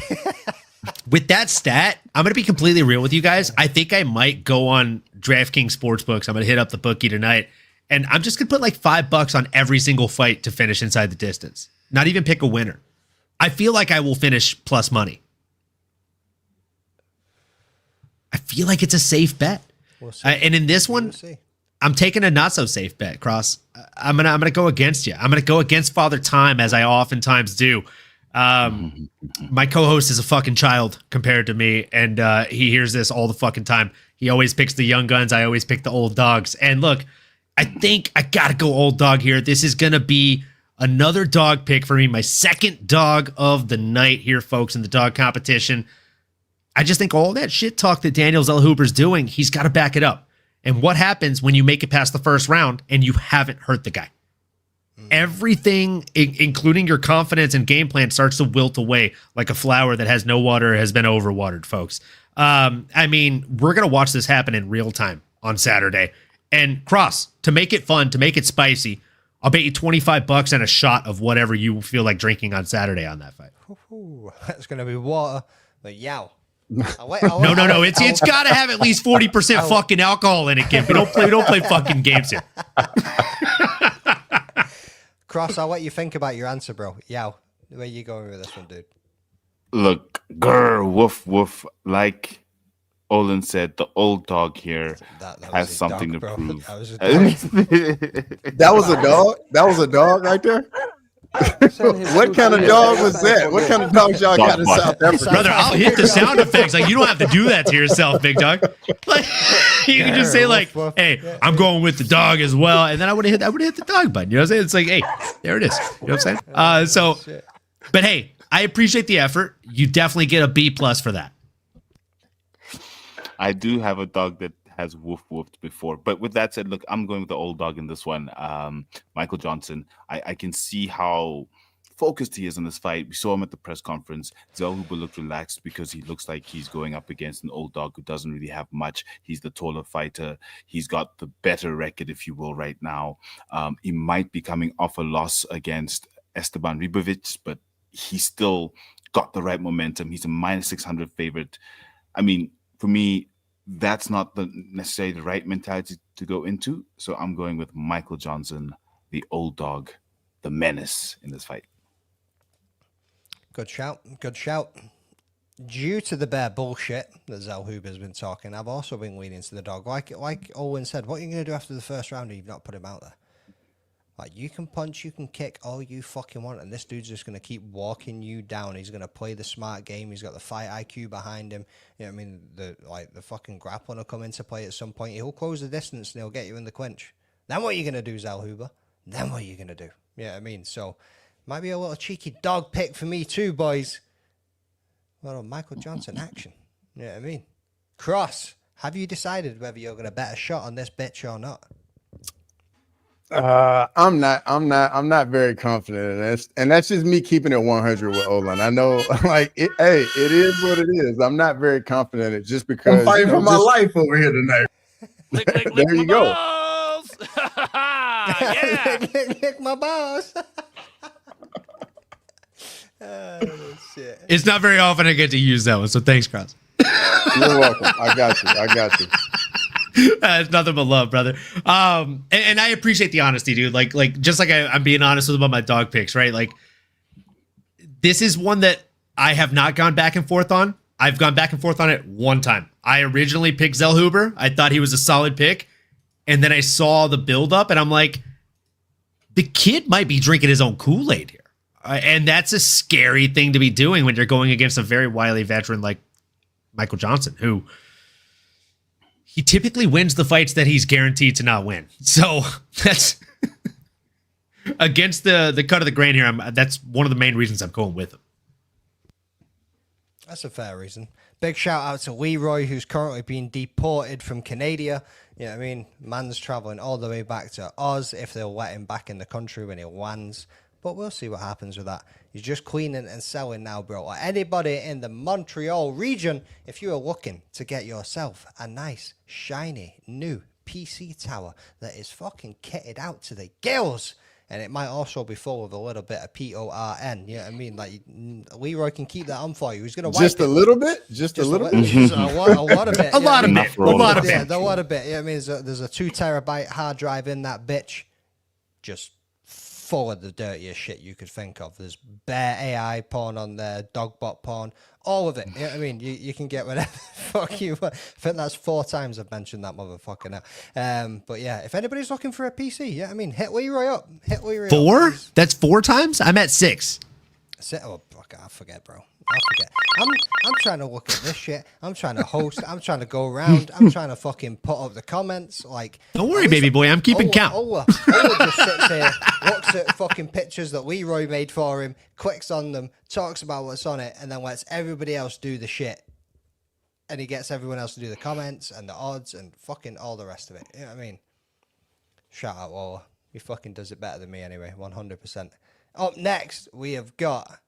[SPEAKER 12] With that stat, I'm going to be completely real with you guys. I think I might go on DraftKings Sportsbooks. I'm going to hit up the bookie tonight, and I'm just going to put like $5 on every single fight to finish inside the distance. Not even pick a winner. I feel like I will finish plus money. I feel like it's a safe bet.
[SPEAKER 9] We'll see.
[SPEAKER 12] And in this one, I'm taking a not so safe bet, Cross. I'm gonna go against you. I'm gonna go against Father Time, as I oftentimes do. My co-host is a fucking child compared to me, and he hears this all the fucking time. He always picks the young guns. I always pick the old dogs. And look, I think I gotta go old dog here. This is gonna be another dog pick for me. My second dog of the night here, folks, in the dog competition. I just think all that shit talk that Daniel Zellhuber's doing, he's got to back it up. And what happens when you make it past the first round and you haven't hurt the guy? Everything, including your confidence and game plan, starts to wilt away like a flower that has no water, has been overwatered, folks. I mean, we're going to watch this happen in real time on Saturday. And Cross, to make it fun, to make it spicy, I'll bet you $25 and a shot of whatever you feel like drinking on Saturday on that fight.
[SPEAKER 9] Ooh, that's going to be water. But yow.
[SPEAKER 12] No. It's got to have at least 40% fucking alcohol in it, kid. We don't play fucking games here.
[SPEAKER 9] Cross, I'll let you think about your answer, bro. Yow. Where you going with this one, dude?
[SPEAKER 11] Look, grr, woof, woof. Like Olin said, the old dog here has something to prove.
[SPEAKER 10] That was a dog? That was a dog right there? What kind of dog was that? What kind of dogs y'all got in South Africa?
[SPEAKER 12] Brother, I'll hit the sound effects. Like, you don't have to do that to yourself, big dog. Like, you can just say like, "Hey, I'm going with the dog as well," and then I would have hit the dog button. You know what I'm saying? It's like, hey, there it is. You know what I'm saying? But hey, I appreciate the effort. You definitely get a B+ for that.
[SPEAKER 11] I do have a dog that has woof woofed before, but with that said, look, I'm going with the old dog in this one. Michael Johnson. I can see how focused he is on this fight. We saw him at the press conference. Zellhuber looked relaxed because he looks like he's going up against an old dog who doesn't really have much. He's the taller fighter. He's got the better record, if you will, right now. He might be coming off a loss against Esteban Ribovic, but he's still got the right momentum. He's a minus 600 favorite. I mean, for me, that's not necessarily the right mentality to go into. So I'm going with Michael Johnson, the old dog, the menace in this fight.
[SPEAKER 9] Good shout. Good shout. Due to the bare bullshit that Zellhuber's been talking, I've also been leaning to the dog. Like Owen said, what are you going to do after the first round if you've not put him out there? Like, you can punch, you can kick all you fucking want, and this dude's just going to keep walking you down. He's going to play the smart game. He's got the fight IQ behind him. You know what I mean? The fucking grappling will come into play at some point. He'll close the distance, and he'll get you in the clinch. Then what are you going to do, Zellhuber? Then what are you going to do? You know what I mean? So, might be a little cheeky dog pick for me too, boys. Well, Michael Johnson action. You know what I mean? Cross, have you decided whether you're going to bet a shot on this bitch or not?
[SPEAKER 10] I'm not very confident in this, and that's just me keeping it 100 with Olan. I know, like, it is what it is. I'm not very confident in it just because
[SPEAKER 6] I'm fighting for my life over here tonight.
[SPEAKER 10] There you go.
[SPEAKER 4] Yeah.
[SPEAKER 9] lick my balls. Oh, shit.
[SPEAKER 12] It's not very often I get to use that one, so thanks, Cross.
[SPEAKER 10] You're welcome. I got you.
[SPEAKER 12] It's nothing but love, brother. And I appreciate the honesty, dude. Like just like I'm being honest with about my dog picks, right? Like, this is one that I have not gone back and forth on. I've gone back and forth on it one time. I originally picked Zellhuber. I thought he was a solid pick. And then I saw the buildup, and I'm like, the kid might be drinking his own Kool-Aid here. And that's a scary thing to be doing when you're going against a very wily veteran like Michael Johnson, who he typically wins the fights that he's guaranteed to not win. So that's against the cut of the grain here. That's one of the main reasons I'm going with him.
[SPEAKER 9] That's a fair reason. Big shout out to Leroy, who's currently being deported from Canada. You know what I mean? Man's traveling all the way back to Oz if they'll let him back in the country when he lands. But we'll see what happens with that. He's just cleaning and selling now, bro. Or anybody in the Montreal region, if you are looking to get yourself a nice, shiny, new PC tower that is fucking kitted out to the gills, and it might also be full of a little bit of PORN, you know what I mean? Like, Leroy can keep that on for you. He's going to wipe
[SPEAKER 10] just a little bit? Just a little bit?
[SPEAKER 9] Just a lot of bit.
[SPEAKER 12] A lot of bit. A lot of bit.
[SPEAKER 9] Yeah, a lot of bit. You know what I mean? There's a 2 terabyte hard drive in that bitch. Just full of the dirtiest shit you could think of. There's bare AI porn on there, dogbot porn, all of it. You know what I mean? You can get whatever the fuck you want. I think that's 4 times I've mentioned that motherfucker now. But yeah, if anybody's looking for a PC, yeah, I mean, hit Leroy up. Hit Leroy
[SPEAKER 12] 4?
[SPEAKER 9] up.
[SPEAKER 12] That's 4 times? I'm at 6.
[SPEAKER 9] Oh, fuck, I forget, bro. I forget. I'm trying to look at this shit. I'm trying to host. I'm trying to go around. I'm trying to fucking put up the comments. Like,
[SPEAKER 12] don't worry, baby boy. I'm keeping count.
[SPEAKER 9] Ola just sits here, looks at fucking pictures that Leroy made for him, clicks on them, talks about what's on it, and then lets everybody else do the shit. And he gets everyone else to do the comments and the odds and fucking all the rest of it. You know what I mean? Shout out Ola. He fucking does it better than me anyway. 100%. Up next, we have got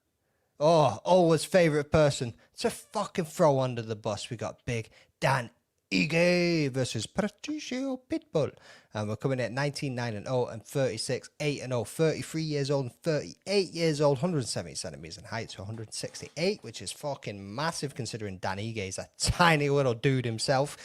[SPEAKER 9] Ola's favorite person to fucking throw under the bus. We got Big Dan Ige versus Patricio Pitbull. And we're coming in at 19-9-0 and 36-8-0. 33 years old and 38 years old. 170 centimeters in height to 168, which is fucking massive considering Dan Ige is a tiny little dude himself.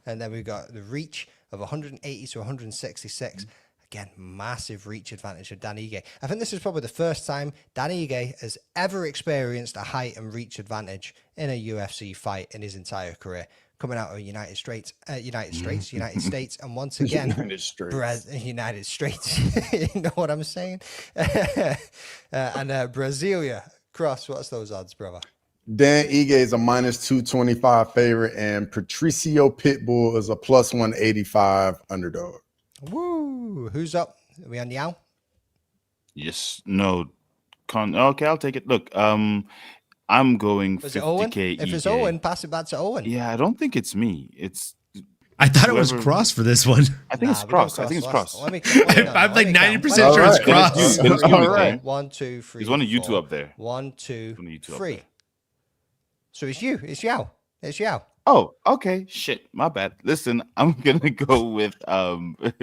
[SPEAKER 9] And then we've got the reach of 180 to 166. Again, massive reach advantage of Dan Ige. I think this is probably the first time Dan Ige has ever experienced a height and reach advantage in a UFC fight in his entire career. Coming out of United States, and once again, United States. You know what I'm saying? And Brasilia. Cross, what's those odds, brother?
[SPEAKER 10] Dan Ige is a minus 225 favorite, and Patricio Pitbull is a plus 185 underdog.
[SPEAKER 9] Woo! Who's up? Are we on the owl?
[SPEAKER 11] Yes. No. Okay, I'll take it. Look, I'm going 50K.
[SPEAKER 9] If it's Owen, pass it back to Owen.
[SPEAKER 11] Yeah, I don't think it's me.
[SPEAKER 12] I thought it was cross for this one.
[SPEAKER 11] I think it's cross. I think it's cross.
[SPEAKER 12] I'm like 90% sure it's cross.
[SPEAKER 10] All right.
[SPEAKER 9] 1, 2, 3.
[SPEAKER 11] There's one of you
[SPEAKER 9] 4.
[SPEAKER 11] two up there.
[SPEAKER 9] 1, 2,
[SPEAKER 11] One of you two up
[SPEAKER 9] 3.
[SPEAKER 11] there.
[SPEAKER 9] So it's you. It's Yao. It's Yao.
[SPEAKER 11] Oh, okay. Shit, my bad. Listen, I'm gonna go with 50K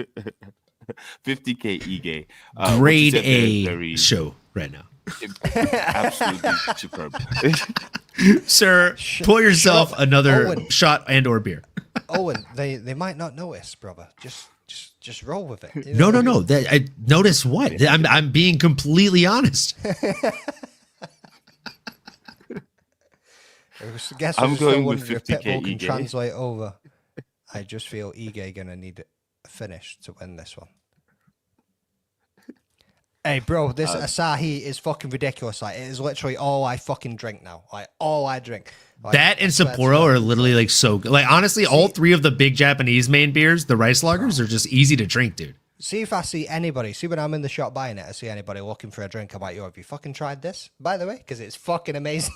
[SPEAKER 11] Ige.
[SPEAKER 12] Grade A show right now.
[SPEAKER 11] Absolutely superb.
[SPEAKER 12] Sir, pour yourself another shot and or beer.
[SPEAKER 9] Owen, they might not notice, brother. Just roll with it. You know
[SPEAKER 12] No. I notice what? I'm being completely honest.
[SPEAKER 11] I'm going with 50K
[SPEAKER 9] Pitbull can
[SPEAKER 11] Ige.
[SPEAKER 9] translate over. I just feel Ige gonna need a finish to win this one. Hey, bro, this Asahi is fucking ridiculous. Like, it is literally all I fucking drink now. Like, all I drink. Like,
[SPEAKER 12] that and Sapporo are literally like so good. Like, honestly, all three of the big Japanese main beers, the rice lagers, are just easy to drink, dude.
[SPEAKER 9] See if I see anybody. See when I'm in the shop buying it, I see anybody looking for a drink. I'm like, yo, have you fucking tried this? By the way, because it's fucking amazing.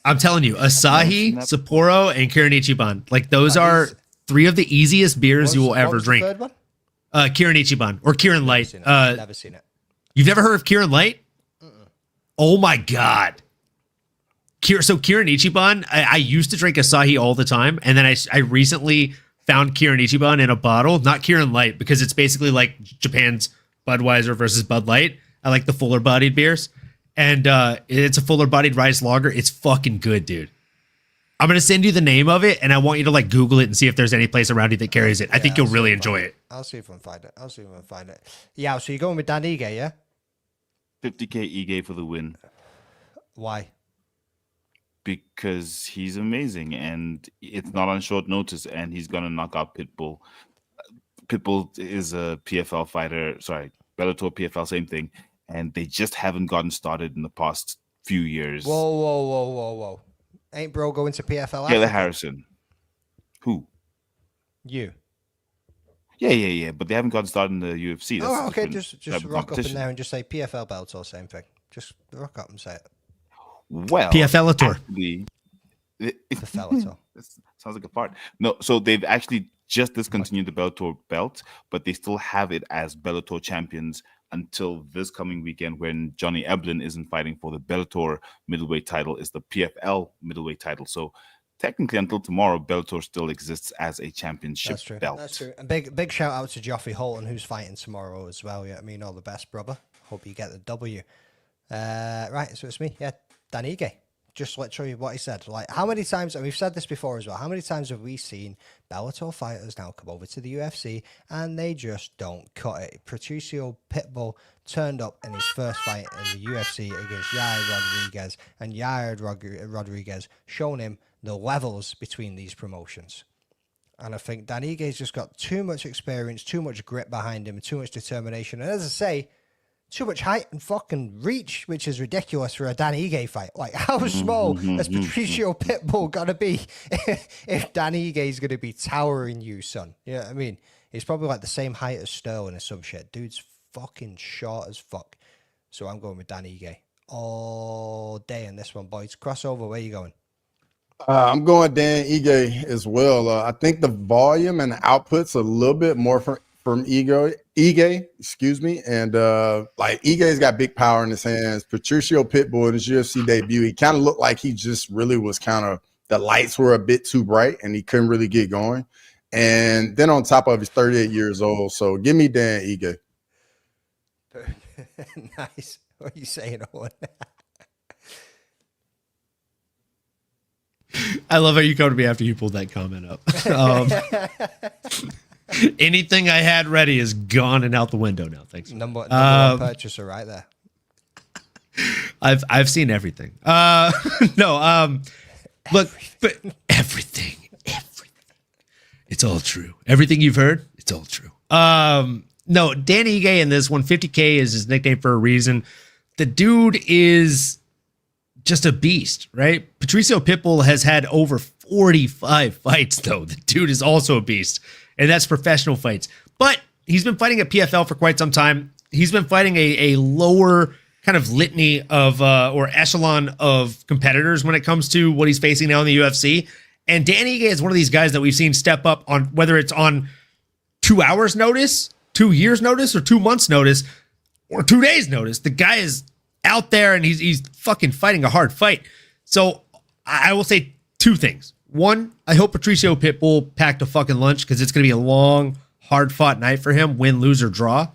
[SPEAKER 12] I'm telling you, Asahi, Sapporo, and Kirin Ichiban. Like, those are three of the easiest beers you will ever drink.
[SPEAKER 9] The third one?
[SPEAKER 12] Kirin Ichiban or Kirin Light.
[SPEAKER 9] Never seen it.
[SPEAKER 12] You've never heard of Kirin Light? Oh my god. So Kirin Ichiban, I used to drink Asahi all the time, and then I recently found Kirin Ichiban in a bottle, not Kirin Light, because it's basically like Japan's Budweiser versus Bud Light. I like the fuller bodied beers, and it's a fuller bodied rice lager. It's fucking good, dude. I'm gonna send you the name of it, and I want you to like Google it and see if there's any place around you that carries it. I think you'll really enjoy it.
[SPEAKER 9] I'll see if I can find it. Yeah, so you're going with Dan Ige, yeah?
[SPEAKER 11] 50K Ige for the win.
[SPEAKER 9] Why?
[SPEAKER 11] Because he's amazing, and it's not on short notice, and he's gonna knock out Pitbull. Pitbull is a PFL fighter. Sorry, Bellator, PFL, same thing, and they just haven't gotten started in the past few years.
[SPEAKER 9] Whoa. Ain't bro going to PFL?
[SPEAKER 11] Taylor Harrison. Who?
[SPEAKER 9] You.
[SPEAKER 11] Yeah. But they haven't gotten started in the UFC. That's
[SPEAKER 9] Oh, okay.
[SPEAKER 11] different
[SPEAKER 9] Just
[SPEAKER 11] type of
[SPEAKER 9] rock up in
[SPEAKER 11] competition.
[SPEAKER 9] there and just say PFL Bellator, same thing. Just rock up and say it.
[SPEAKER 11] Well,
[SPEAKER 12] PFLator.
[SPEAKER 11] actually,
[SPEAKER 9] PFLator.
[SPEAKER 11] Sounds like a fart. No, so they've actually just discontinued the Bellator belt, but they still have it as Bellator champions until this coming weekend when Johnny Eblin isn't fighting for the Bellator middleweight title. It's the PFL middleweight title. So technically until tomorrow, Bellator still exists as a championship belt.
[SPEAKER 9] That's true. And big shout out to Joffrey Holton, who's fighting tomorrow as well. Yeah, I mean, all the best, brother. Hope you get the W. Right, so it's me. Yeah, Dan Ige. Just literally what he said. Like, how many times, and we've said this before as well, how many times have we seen Bellator fighters now come over to the UFC and they just don't cut it? Patricio Pitbull turned up in his first fight in the UFC against Yair Rodriguez, and Yair Rodriguez shown him the levels between these promotions. And I think Dan Ige's just got too much experience, too much grit behind him, too much determination. And as I say, too much height and fucking reach, which is ridiculous for a Dan Ige fight. Like, how small has Patricio Pitbull got to be if Dan Ige is going to be towering you, son? You know what I mean? He's probably like the same height as Sterling or some shit. Dude's fucking short as fuck. So I'm going with Dan Ige all day in this one, boys. Crossover, where you going?
[SPEAKER 10] I'm going Dan Ige as well. I think the volume and the output's a little bit more from Ige, excuse me. And like Ige's got big power in his hands. Patricio Pitbull in his UFC debut, he kind of looked like he just really was kind of, the lights were a bit too bright and he couldn't really get going. And then on top of, he's 38 years old. So give me Dan Ige.
[SPEAKER 9] Nice. What are you saying, Owen?
[SPEAKER 12] I love how you come to me after you pulled that comment up. Anything I had ready is gone and out the window now. Thanks.
[SPEAKER 9] Number one purchaser right there.
[SPEAKER 12] I've seen everything. Look, but everything. It's all true. Everything you've heard, it's all true. No, Dan Ige in this one, 50K is his nickname for a reason. The dude is just a beast, right? Patricio Pitbull has had over 45 fights, though. The dude is also a beast, and that's professional fights. But he's been fighting at PFL for quite some time. He's been fighting a lower kind of litany of or echelon of competitors when it comes to what he's facing now in the UFC. And Dan Ige is one of these guys that we've seen step up on, whether it's on 2 hours notice, 2 years notice, or 2 months notice, or 2 days notice. The guy is out there and he's fucking fighting a hard fight. So I will say 2 things. One, I hope Patricio Pitbull packed a fucking lunch because it's going to be a long, hard-fought night for him, win, lose, or draw.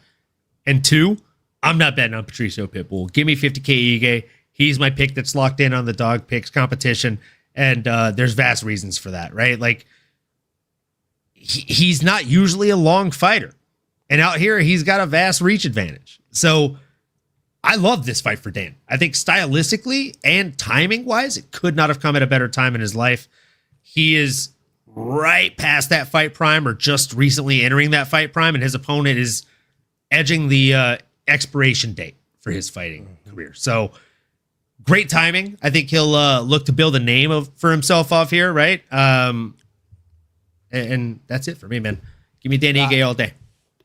[SPEAKER 12] And 2, I'm not betting on Patricio Pitbull. Give me 50K Ige. He's my pick that's locked in on the dog picks competition. And there's vast reasons for that, right? Like, he's not usually a long fighter. And out here, he's got a vast reach advantage. So I love this fight for Dan. I think stylistically and timing-wise, it could not have come at a better time in his life. He is right past that fight prime or just recently entering that fight prime, and his opponent is edging the expiration date for his fighting career. So great timing. I think he'll look to build a name for himself off here, right? And that's it for me, man. Give me Dan Ige all day.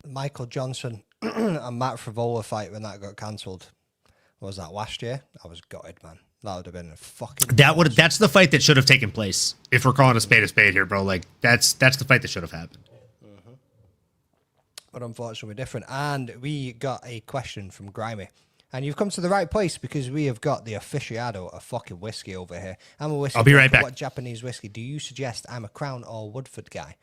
[SPEAKER 9] Michael Johnson and Matt Frivola fight when that got cancelled. What was that, last year? I was gutted, man. That would have been a fucking...
[SPEAKER 12] That's the fight that should have taken place. If we're calling a spade here, bro. Like, that's the fight that should have happened.
[SPEAKER 9] But unfortunately, we're different. And we got a question from Grimy. And you've come to the right place because we have got the aficionado of fucking whiskey over here. I'm a whiskey.
[SPEAKER 12] I'll be right back.
[SPEAKER 9] What Japanese whiskey do you suggest? I'm a Crown or Woodford guy.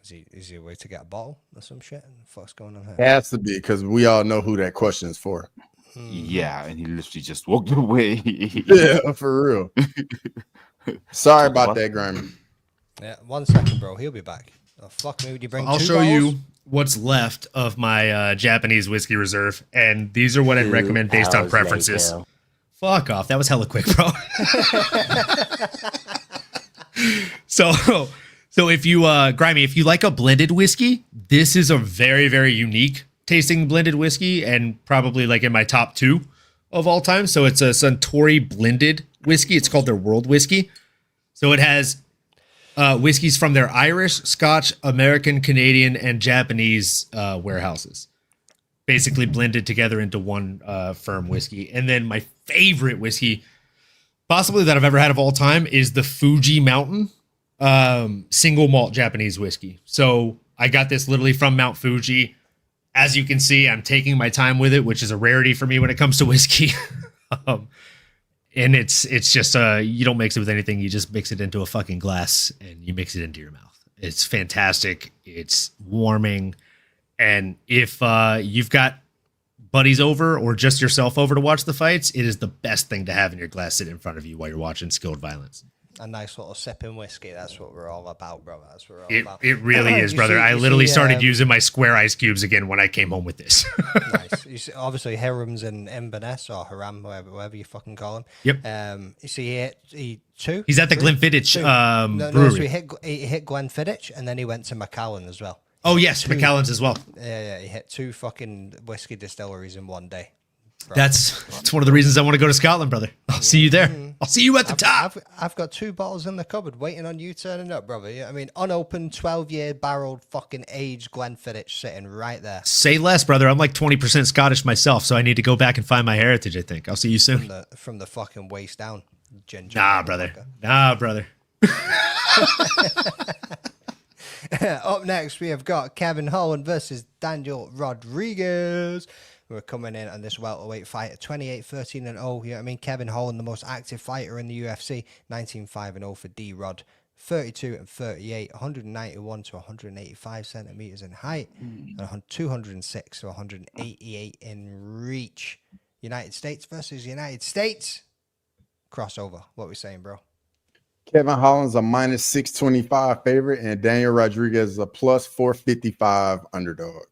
[SPEAKER 9] Is he a way to get a bottle or some shit? What the fuck's going on here?
[SPEAKER 10] It has to be because we all know who that question is for.
[SPEAKER 11] Yeah, and he literally just walked away.
[SPEAKER 10] Yeah, for real. Sorry about that, Grimy.
[SPEAKER 9] Yeah, 1 second, bro. He'll be back. Oh, fuck me. Would you bring
[SPEAKER 12] I'll
[SPEAKER 9] 2
[SPEAKER 12] show
[SPEAKER 9] bottles?
[SPEAKER 12] you what's left of my Japanese whiskey reserve, and these are what I'd recommend based on preferences. Fuck off. That was hella quick, bro. So if you, Grimy, if you like a blended whiskey, this is a very, very unique tasting blended whiskey and probably like in my top 2 of all time. So it's a Suntory blended whiskey. It's called their World Whiskey. So it has whiskeys from their Irish, Scotch, American, Canadian, and Japanese warehouses, basically blended together into one firm whiskey. And then my favorite whiskey, possibly that I've ever had of all time, is the Fuji Mountain single malt Japanese whiskey. So I got this literally from Mount Fuji. As you can see, I'm taking my time with it, which is a rarity for me when it comes to whiskey. And it's just you don't mix it with anything. You just mix it into a fucking glass and you mix it into your mouth. It's fantastic. It's warming. And if you've got buddies over or just yourself over to watch the fights, it is the best thing to have in your glass sit in front of you while you're watching skilled violence.
[SPEAKER 9] A nice little sipping whiskey. That's what we're all about, bro. That's what we're all about.
[SPEAKER 12] It really is, brother. I literally started using my square ice cubes again when I came home with this.
[SPEAKER 9] Nice. You see, obviously, Hiram's in Inverness or Hiram, whatever you fucking call him.
[SPEAKER 12] Yep.
[SPEAKER 9] You see, he 2.
[SPEAKER 12] He's at the Glenfiddich brewery.
[SPEAKER 9] So he hit Glenfiddich and then he went to Macallan as well.
[SPEAKER 12] Oh, yes, Macallan's as well.
[SPEAKER 9] Yeah, he hit 2 fucking whiskey distilleries in one day. Bro.
[SPEAKER 12] That's one of the reasons I want to go to Scotland, brother. I'll see you there. I'll see you at the top.
[SPEAKER 9] I've got 2 bottles in the cupboard waiting on you turning up, brother. Yeah, I mean, unopened, 12-year barreled, fucking aged Glenfiddich sitting right there.
[SPEAKER 12] Say less, brother. I'm like 20% Scottish myself, so I need to go back and find my heritage, I think. I'll see you soon.
[SPEAKER 9] From the fucking waist down. Ginger.
[SPEAKER 12] Nah, brother. Nah, brother.
[SPEAKER 9] Up next, we have got Kevin Holland versus Daniel Rodriguez. We're coming in on this welterweight fight at 28-13-0. You know what I mean? Kevin Holland, the most active fighter in the UFC, 19-5-0 for D-Rod, 32-38, 191 to 185 centimeters in height, and 206 to 188 in reach. United States versus United States. Crossover. What we saying, bro?
[SPEAKER 10] Kevin Holland's a minus 625 favorite, and Daniel Rodriguez is a plus 455 underdog.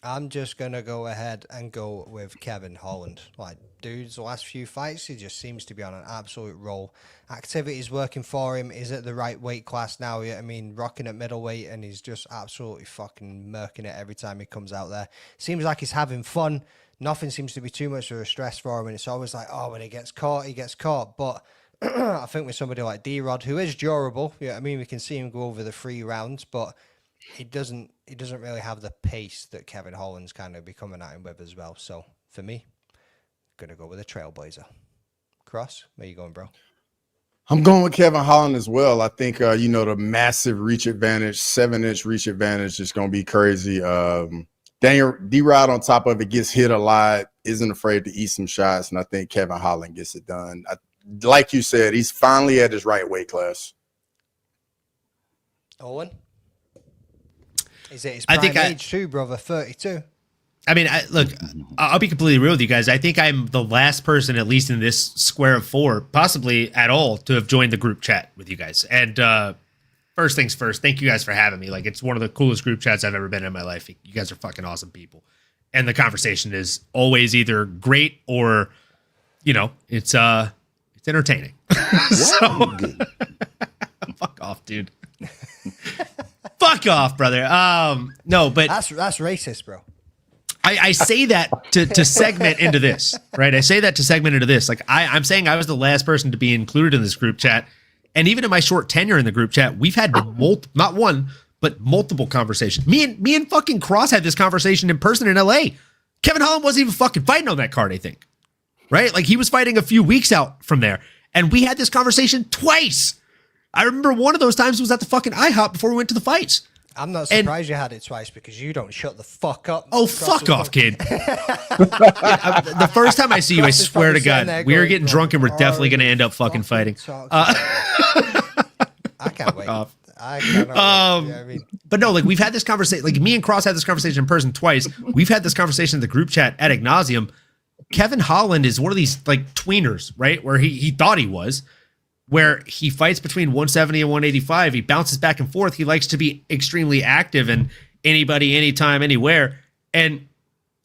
[SPEAKER 9] I'm just going to go ahead and go with Kevin Holland. Like, dude's the last few fights, he just seems to be on an absolute roll. Activity's working for him. He's at the right weight class now. I mean, rocking at middleweight, and he's just absolutely fucking murking it every time he comes out there. Seems like he's having fun. Nothing seems to be too much of a stress for him, and it's always like, oh, when he gets caught, he gets caught. But I think with somebody like D-Rod, who is durable, I mean, we can see him go over the 3 rounds, but he doesn't really have the pace that Kevin Holland's kind of be coming at him with as well. So for me, I'm gonna go with a trailblazer. Cross, where you going, bro?
[SPEAKER 10] I'm going with Kevin Holland as well. I think, the massive reach advantage, 7-inch reach advantage is going to be crazy. Daniel D-Rod on top of it gets hit a lot, isn't afraid to eat some shots, and I think Kevin Holland gets it done. Like you said, he's finally at his right weight class.
[SPEAKER 9] Owen? Is it his prime age too, brother? 32.
[SPEAKER 12] I mean, look, I'll be completely real with you guys. I think I'm the last person, at least in this square of 4, possibly at all, to have joined the group chat with you guys. And first things first, thank you guys for having me. Like, it's one of the coolest group chats I've ever been in my life. You guys are fucking awesome people. And the conversation is always either great or, it's entertaining. So, fuck off, dude. Fuck off, brother. No, but
[SPEAKER 9] that's racist, bro.
[SPEAKER 12] I say that to segment into this, right? I say that to segment into this. Like I'm saying I was the last person to be included in this group chat. And even in my short tenure in the group chat, we've had not one, but multiple conversations. Me and fucking Cross had this conversation in person in LA. Kevin Holland wasn't even fucking fighting on that card, I think. Right? Like he was fighting a few weeks out from there. And we had this conversation twice. I remember one of those times was at the fucking IHOP before we went to the fights.
[SPEAKER 9] I'm not surprised you had it twice because you don't shut the fuck up.
[SPEAKER 12] Oh, fuck off, kid. The first time I see you, I swear to God, we are getting drunk and we're definitely going to end up fucking fighting.
[SPEAKER 9] I can't wait. I cannot wait. Yeah, I mean.
[SPEAKER 12] But no, like we've had this conversation, like me and Cross had this conversation in person twice. We've had this conversation in the group chat ad nauseum. Kevin Holland is one of these like tweeners, right? Where he thought he was. Where he fights between 170 and 185. He bounces back and forth. He likes to be extremely active and anybody, anytime, anywhere. And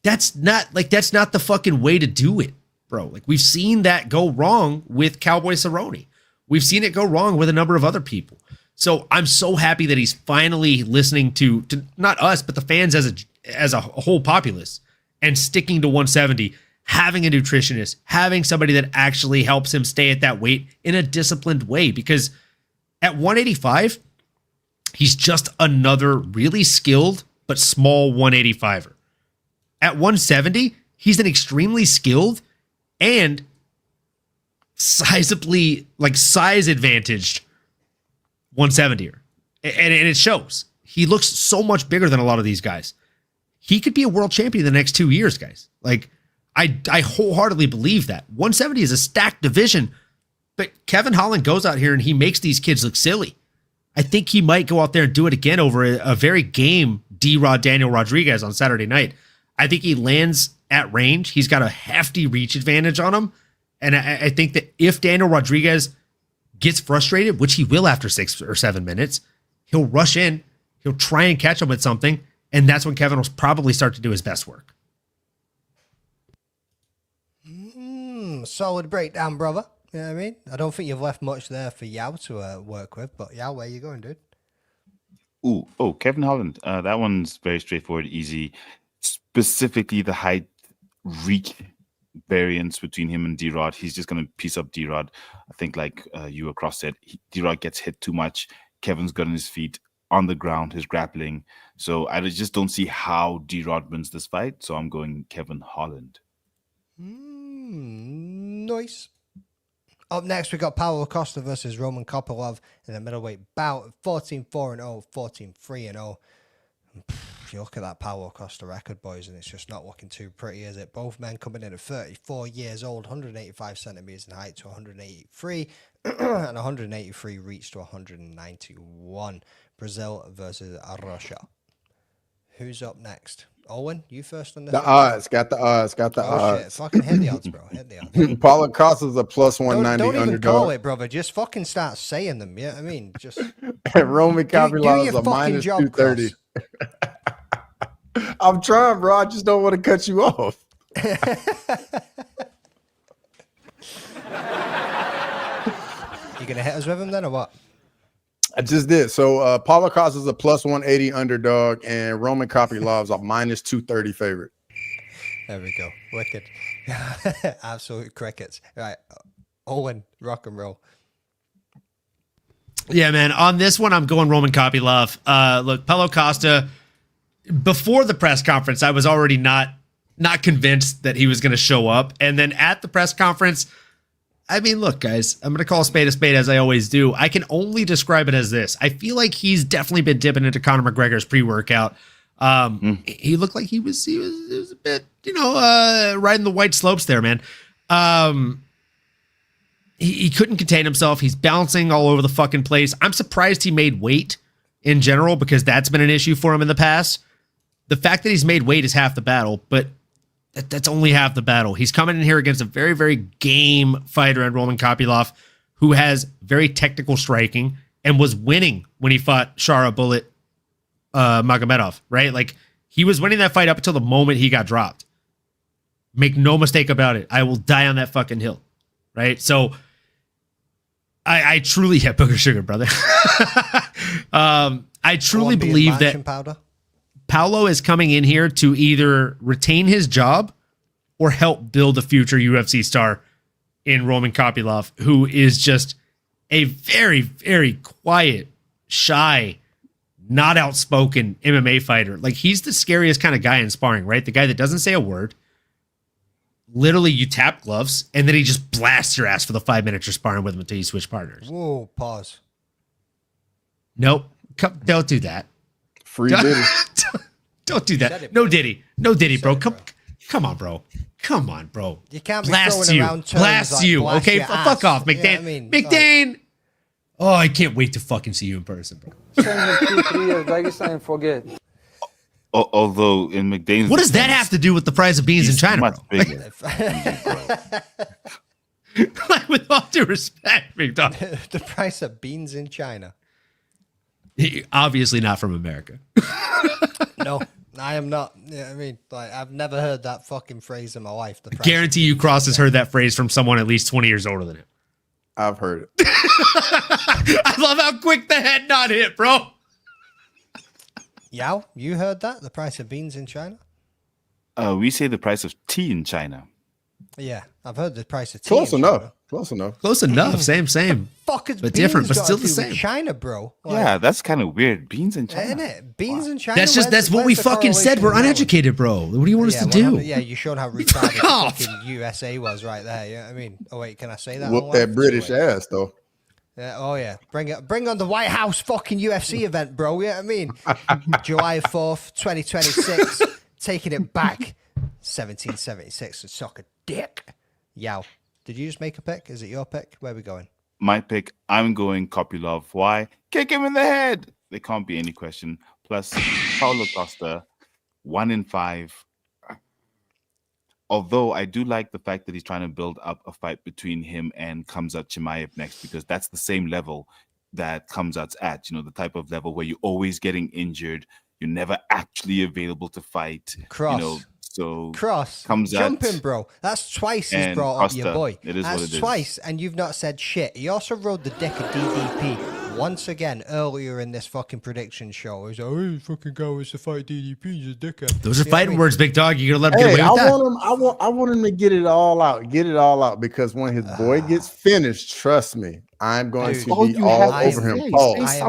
[SPEAKER 12] that's not the fucking way to do it, bro. Like we've seen that go wrong with Cowboy Cerrone. We've seen it go wrong with a number of other people. So I'm so happy that he's finally listening to not us, but the fans as a whole populace and sticking to 170. Having a nutritionist, having somebody that actually helps him stay at that weight in a disciplined way. Because at 185, he's just another really skilled but small 185er. At 170, he's an extremely skilled and sizably, like size advantaged 170er. And it shows. He looks so much bigger than a lot of these guys. He could be a world champion in the next 2 years, guys. Like, I wholeheartely believe that. 170 is a stacked division, but Kevin Holland goes out here and he makes these kids look silly. I think he might go out there and do it again over a very game D-Rod Daniel Rodriguez on Saturday night. I think he lands at range. He's got a hefty reach advantage on him. And I think that if Daniel Rodriguez gets frustrated, which he will after 6 or 7 minutes, he'll rush in, he'll try and catch him with something, and that's when Kevin will probably start to do his best work.
[SPEAKER 9] Solid breakdown, brother. You know what I mean? I don't think you've left much there for Yao to work with, but Yao, where you going, dude?
[SPEAKER 11] Kevin Holland. That one's very straightforward, easy. Specifically, the height reach variance between him and D-Rod. He's just going to piece up D-Rod. I think, like you across said, D-Rod gets hit too much. Kevin's good on his feet, on the ground, his grappling. So I just don't see how D-Rod wins this fight. So I'm going Kevin Holland.
[SPEAKER 9] Nice. Up next, we got Paulo Costa versus Roman Kopylov in the middleweight bout. 14-4-0, 14-3-0. If you look at that Paulo Costa record, boys, and it's just not looking too pretty, is it? Both men coming in at 34 years old, 185 centimeters in height to 183, and 183 reach to 191. Brazil versus Russia. Who's up next? Owen, you first on this.
[SPEAKER 10] The odds. Got the odds.
[SPEAKER 9] Shit. Fucking hit the odds, bro. Hit the odds.
[SPEAKER 10] Paulo Costa's a plus 190
[SPEAKER 9] don't even
[SPEAKER 10] underdog.
[SPEAKER 9] call it, brother. Just fucking start saying them. Yeah, I mean, just.
[SPEAKER 10] Roman Kopylov is a minus 230. I'm trying, bro. I just don't want to cut you off.
[SPEAKER 9] You gonna hit us with him then, or what?
[SPEAKER 10] I just did. So Paulo Costa is a plus 180 underdog, and Roman Kopylov's a minus 230 favorite.
[SPEAKER 9] There we go. Wicked. Absolute crickets. Right. Owen, rock and roll.
[SPEAKER 12] Yeah, man. On this one, I'm going Roman Kopylov. Look, Paulo Costa, before the press conference, I was already not convinced that he was going to show up. And then at the press conference, I mean, look, guys, I'm going to call a spade as I always do. I can only describe it as this. I feel like he's definitely been dipping into Conor McGregor's pre-workout. He looked like he was a bit, riding the white slopes there, man. He couldn't contain himself. He's bouncing all over the fucking place. I'm surprised he made weight in general because that's been an issue for him in the past. The fact that he's made weight is half the battle, but that's only half the battle. He's coming in here against a very, very game fighter in Roman Kopylov, who has very technical striking and was winning when he fought Shara Bullet Magomedov, right? Like, he was winning that fight up until the moment he got dropped. Make no mistake about it. I will die on that fucking hill, right? So I truly have booger sugar, brother. I truly believe that
[SPEAKER 9] powder.
[SPEAKER 12] Paulo is coming in here to either retain his job or help build a future UFC star in Roman Kopylov, who is just a very, very quiet, shy, not outspoken MMA fighter. Like, he's the scariest kind of guy in sparring, right? The guy that doesn't say a word. Literally, you tap gloves, and then he just blasts your ass for the 5 minutes you're sparring with him until you switch partners.
[SPEAKER 9] Whoa, pause.
[SPEAKER 12] Nope. Don't do that.
[SPEAKER 10] Free Diddy.
[SPEAKER 12] Don't do that. No Diddy. No Diddy, bro. Come on, bro. Come on, bro.
[SPEAKER 9] You can't be
[SPEAKER 12] blast
[SPEAKER 9] throwing
[SPEAKER 12] you.
[SPEAKER 9] around terms
[SPEAKER 12] Blast
[SPEAKER 9] like
[SPEAKER 12] you.
[SPEAKER 9] blast
[SPEAKER 12] Okay,
[SPEAKER 9] your
[SPEAKER 12] fuck
[SPEAKER 9] ass.
[SPEAKER 12] off, McDane.
[SPEAKER 9] You know what I mean?
[SPEAKER 12] McDane. Oh, I can't wait to fucking see you in person, bro.
[SPEAKER 2] Forget.
[SPEAKER 11] Although in McDane's,
[SPEAKER 12] What does that have to do with the price of beans in China,
[SPEAKER 11] much
[SPEAKER 12] bro?
[SPEAKER 11] bigger.
[SPEAKER 12] Like, with all due respect, big dog.
[SPEAKER 9] The price of beans in China.
[SPEAKER 12] Obviously not from America.
[SPEAKER 9] No, I am not. Yeah, I mean, like, I've never heard that fucking phrase in my life. The price
[SPEAKER 12] Guarantee you Cross has heard that phrase from someone at least 20 years older than him.
[SPEAKER 10] I've heard it.
[SPEAKER 12] I love how quick the head nod hit, bro.
[SPEAKER 9] Yao, you heard that? The price of beans in China?
[SPEAKER 11] We say the price of tea in China.
[SPEAKER 9] Yeah, I've heard the price of tea.
[SPEAKER 10] Close
[SPEAKER 9] in
[SPEAKER 10] enough.
[SPEAKER 9] China.
[SPEAKER 10] Close enough.
[SPEAKER 12] Close enough. Same.
[SPEAKER 9] Fuck is
[SPEAKER 12] But
[SPEAKER 9] beans
[SPEAKER 12] different, but
[SPEAKER 9] got
[SPEAKER 12] still
[SPEAKER 9] to
[SPEAKER 12] the
[SPEAKER 9] do with
[SPEAKER 12] same.
[SPEAKER 9] China, bro. Like,
[SPEAKER 11] Yeah, that's kind of weird. Beans in China.
[SPEAKER 9] isn't it? Beans in China.
[SPEAKER 12] That's what we fucking said. We're uneducated, bro. What do you want us to do?
[SPEAKER 9] Yeah, you showed how retarded the fucking USA was right there. Yeah, I mean, oh wait, can I say that?
[SPEAKER 10] Whoop that British ass, though.
[SPEAKER 9] Yeah, oh yeah, bring on the White House fucking UFC event, bro. Yeah, I mean, July 4th, 2026, taking it back, 1776, and suck a dick. Yao, did you just make a pick? Is it your pick? Where are we going?
[SPEAKER 11] My pick, I'm going Kopylov. Why? Kick him in the head. There can't be any question. Plus, Paulo Costa, 1 in 5. Although I do like the fact that he's trying to build up a fight between him and Khamzat Chimaev next, because that's the same level that Khamzat's at. You know, the type of level where you're always getting injured. You're never actually available to fight.
[SPEAKER 9] Cross.
[SPEAKER 11] You know, so
[SPEAKER 9] Cross,
[SPEAKER 11] Khamzat
[SPEAKER 9] jumping, bro. That's twice he's
[SPEAKER 11] and
[SPEAKER 9] brought
[SPEAKER 11] Costa.
[SPEAKER 9] up your boy.
[SPEAKER 11] It is
[SPEAKER 9] That's
[SPEAKER 11] what it is.
[SPEAKER 9] twice, and you've not said shit. He also rode the dick of DDP once again earlier in this fucking prediction show. He's like, oh, you fucking guy wants to fight DDP. He's a dickhead.
[SPEAKER 12] Those are
[SPEAKER 9] You know what I
[SPEAKER 12] fighting
[SPEAKER 9] mean?
[SPEAKER 12] words, big dog. You gotta let him get
[SPEAKER 10] Hey,
[SPEAKER 12] away with that.
[SPEAKER 10] I want him to get it all out. Because when his boy gets finished, trust me, I'm going
[SPEAKER 9] Dude,
[SPEAKER 10] to be all over him. Pause.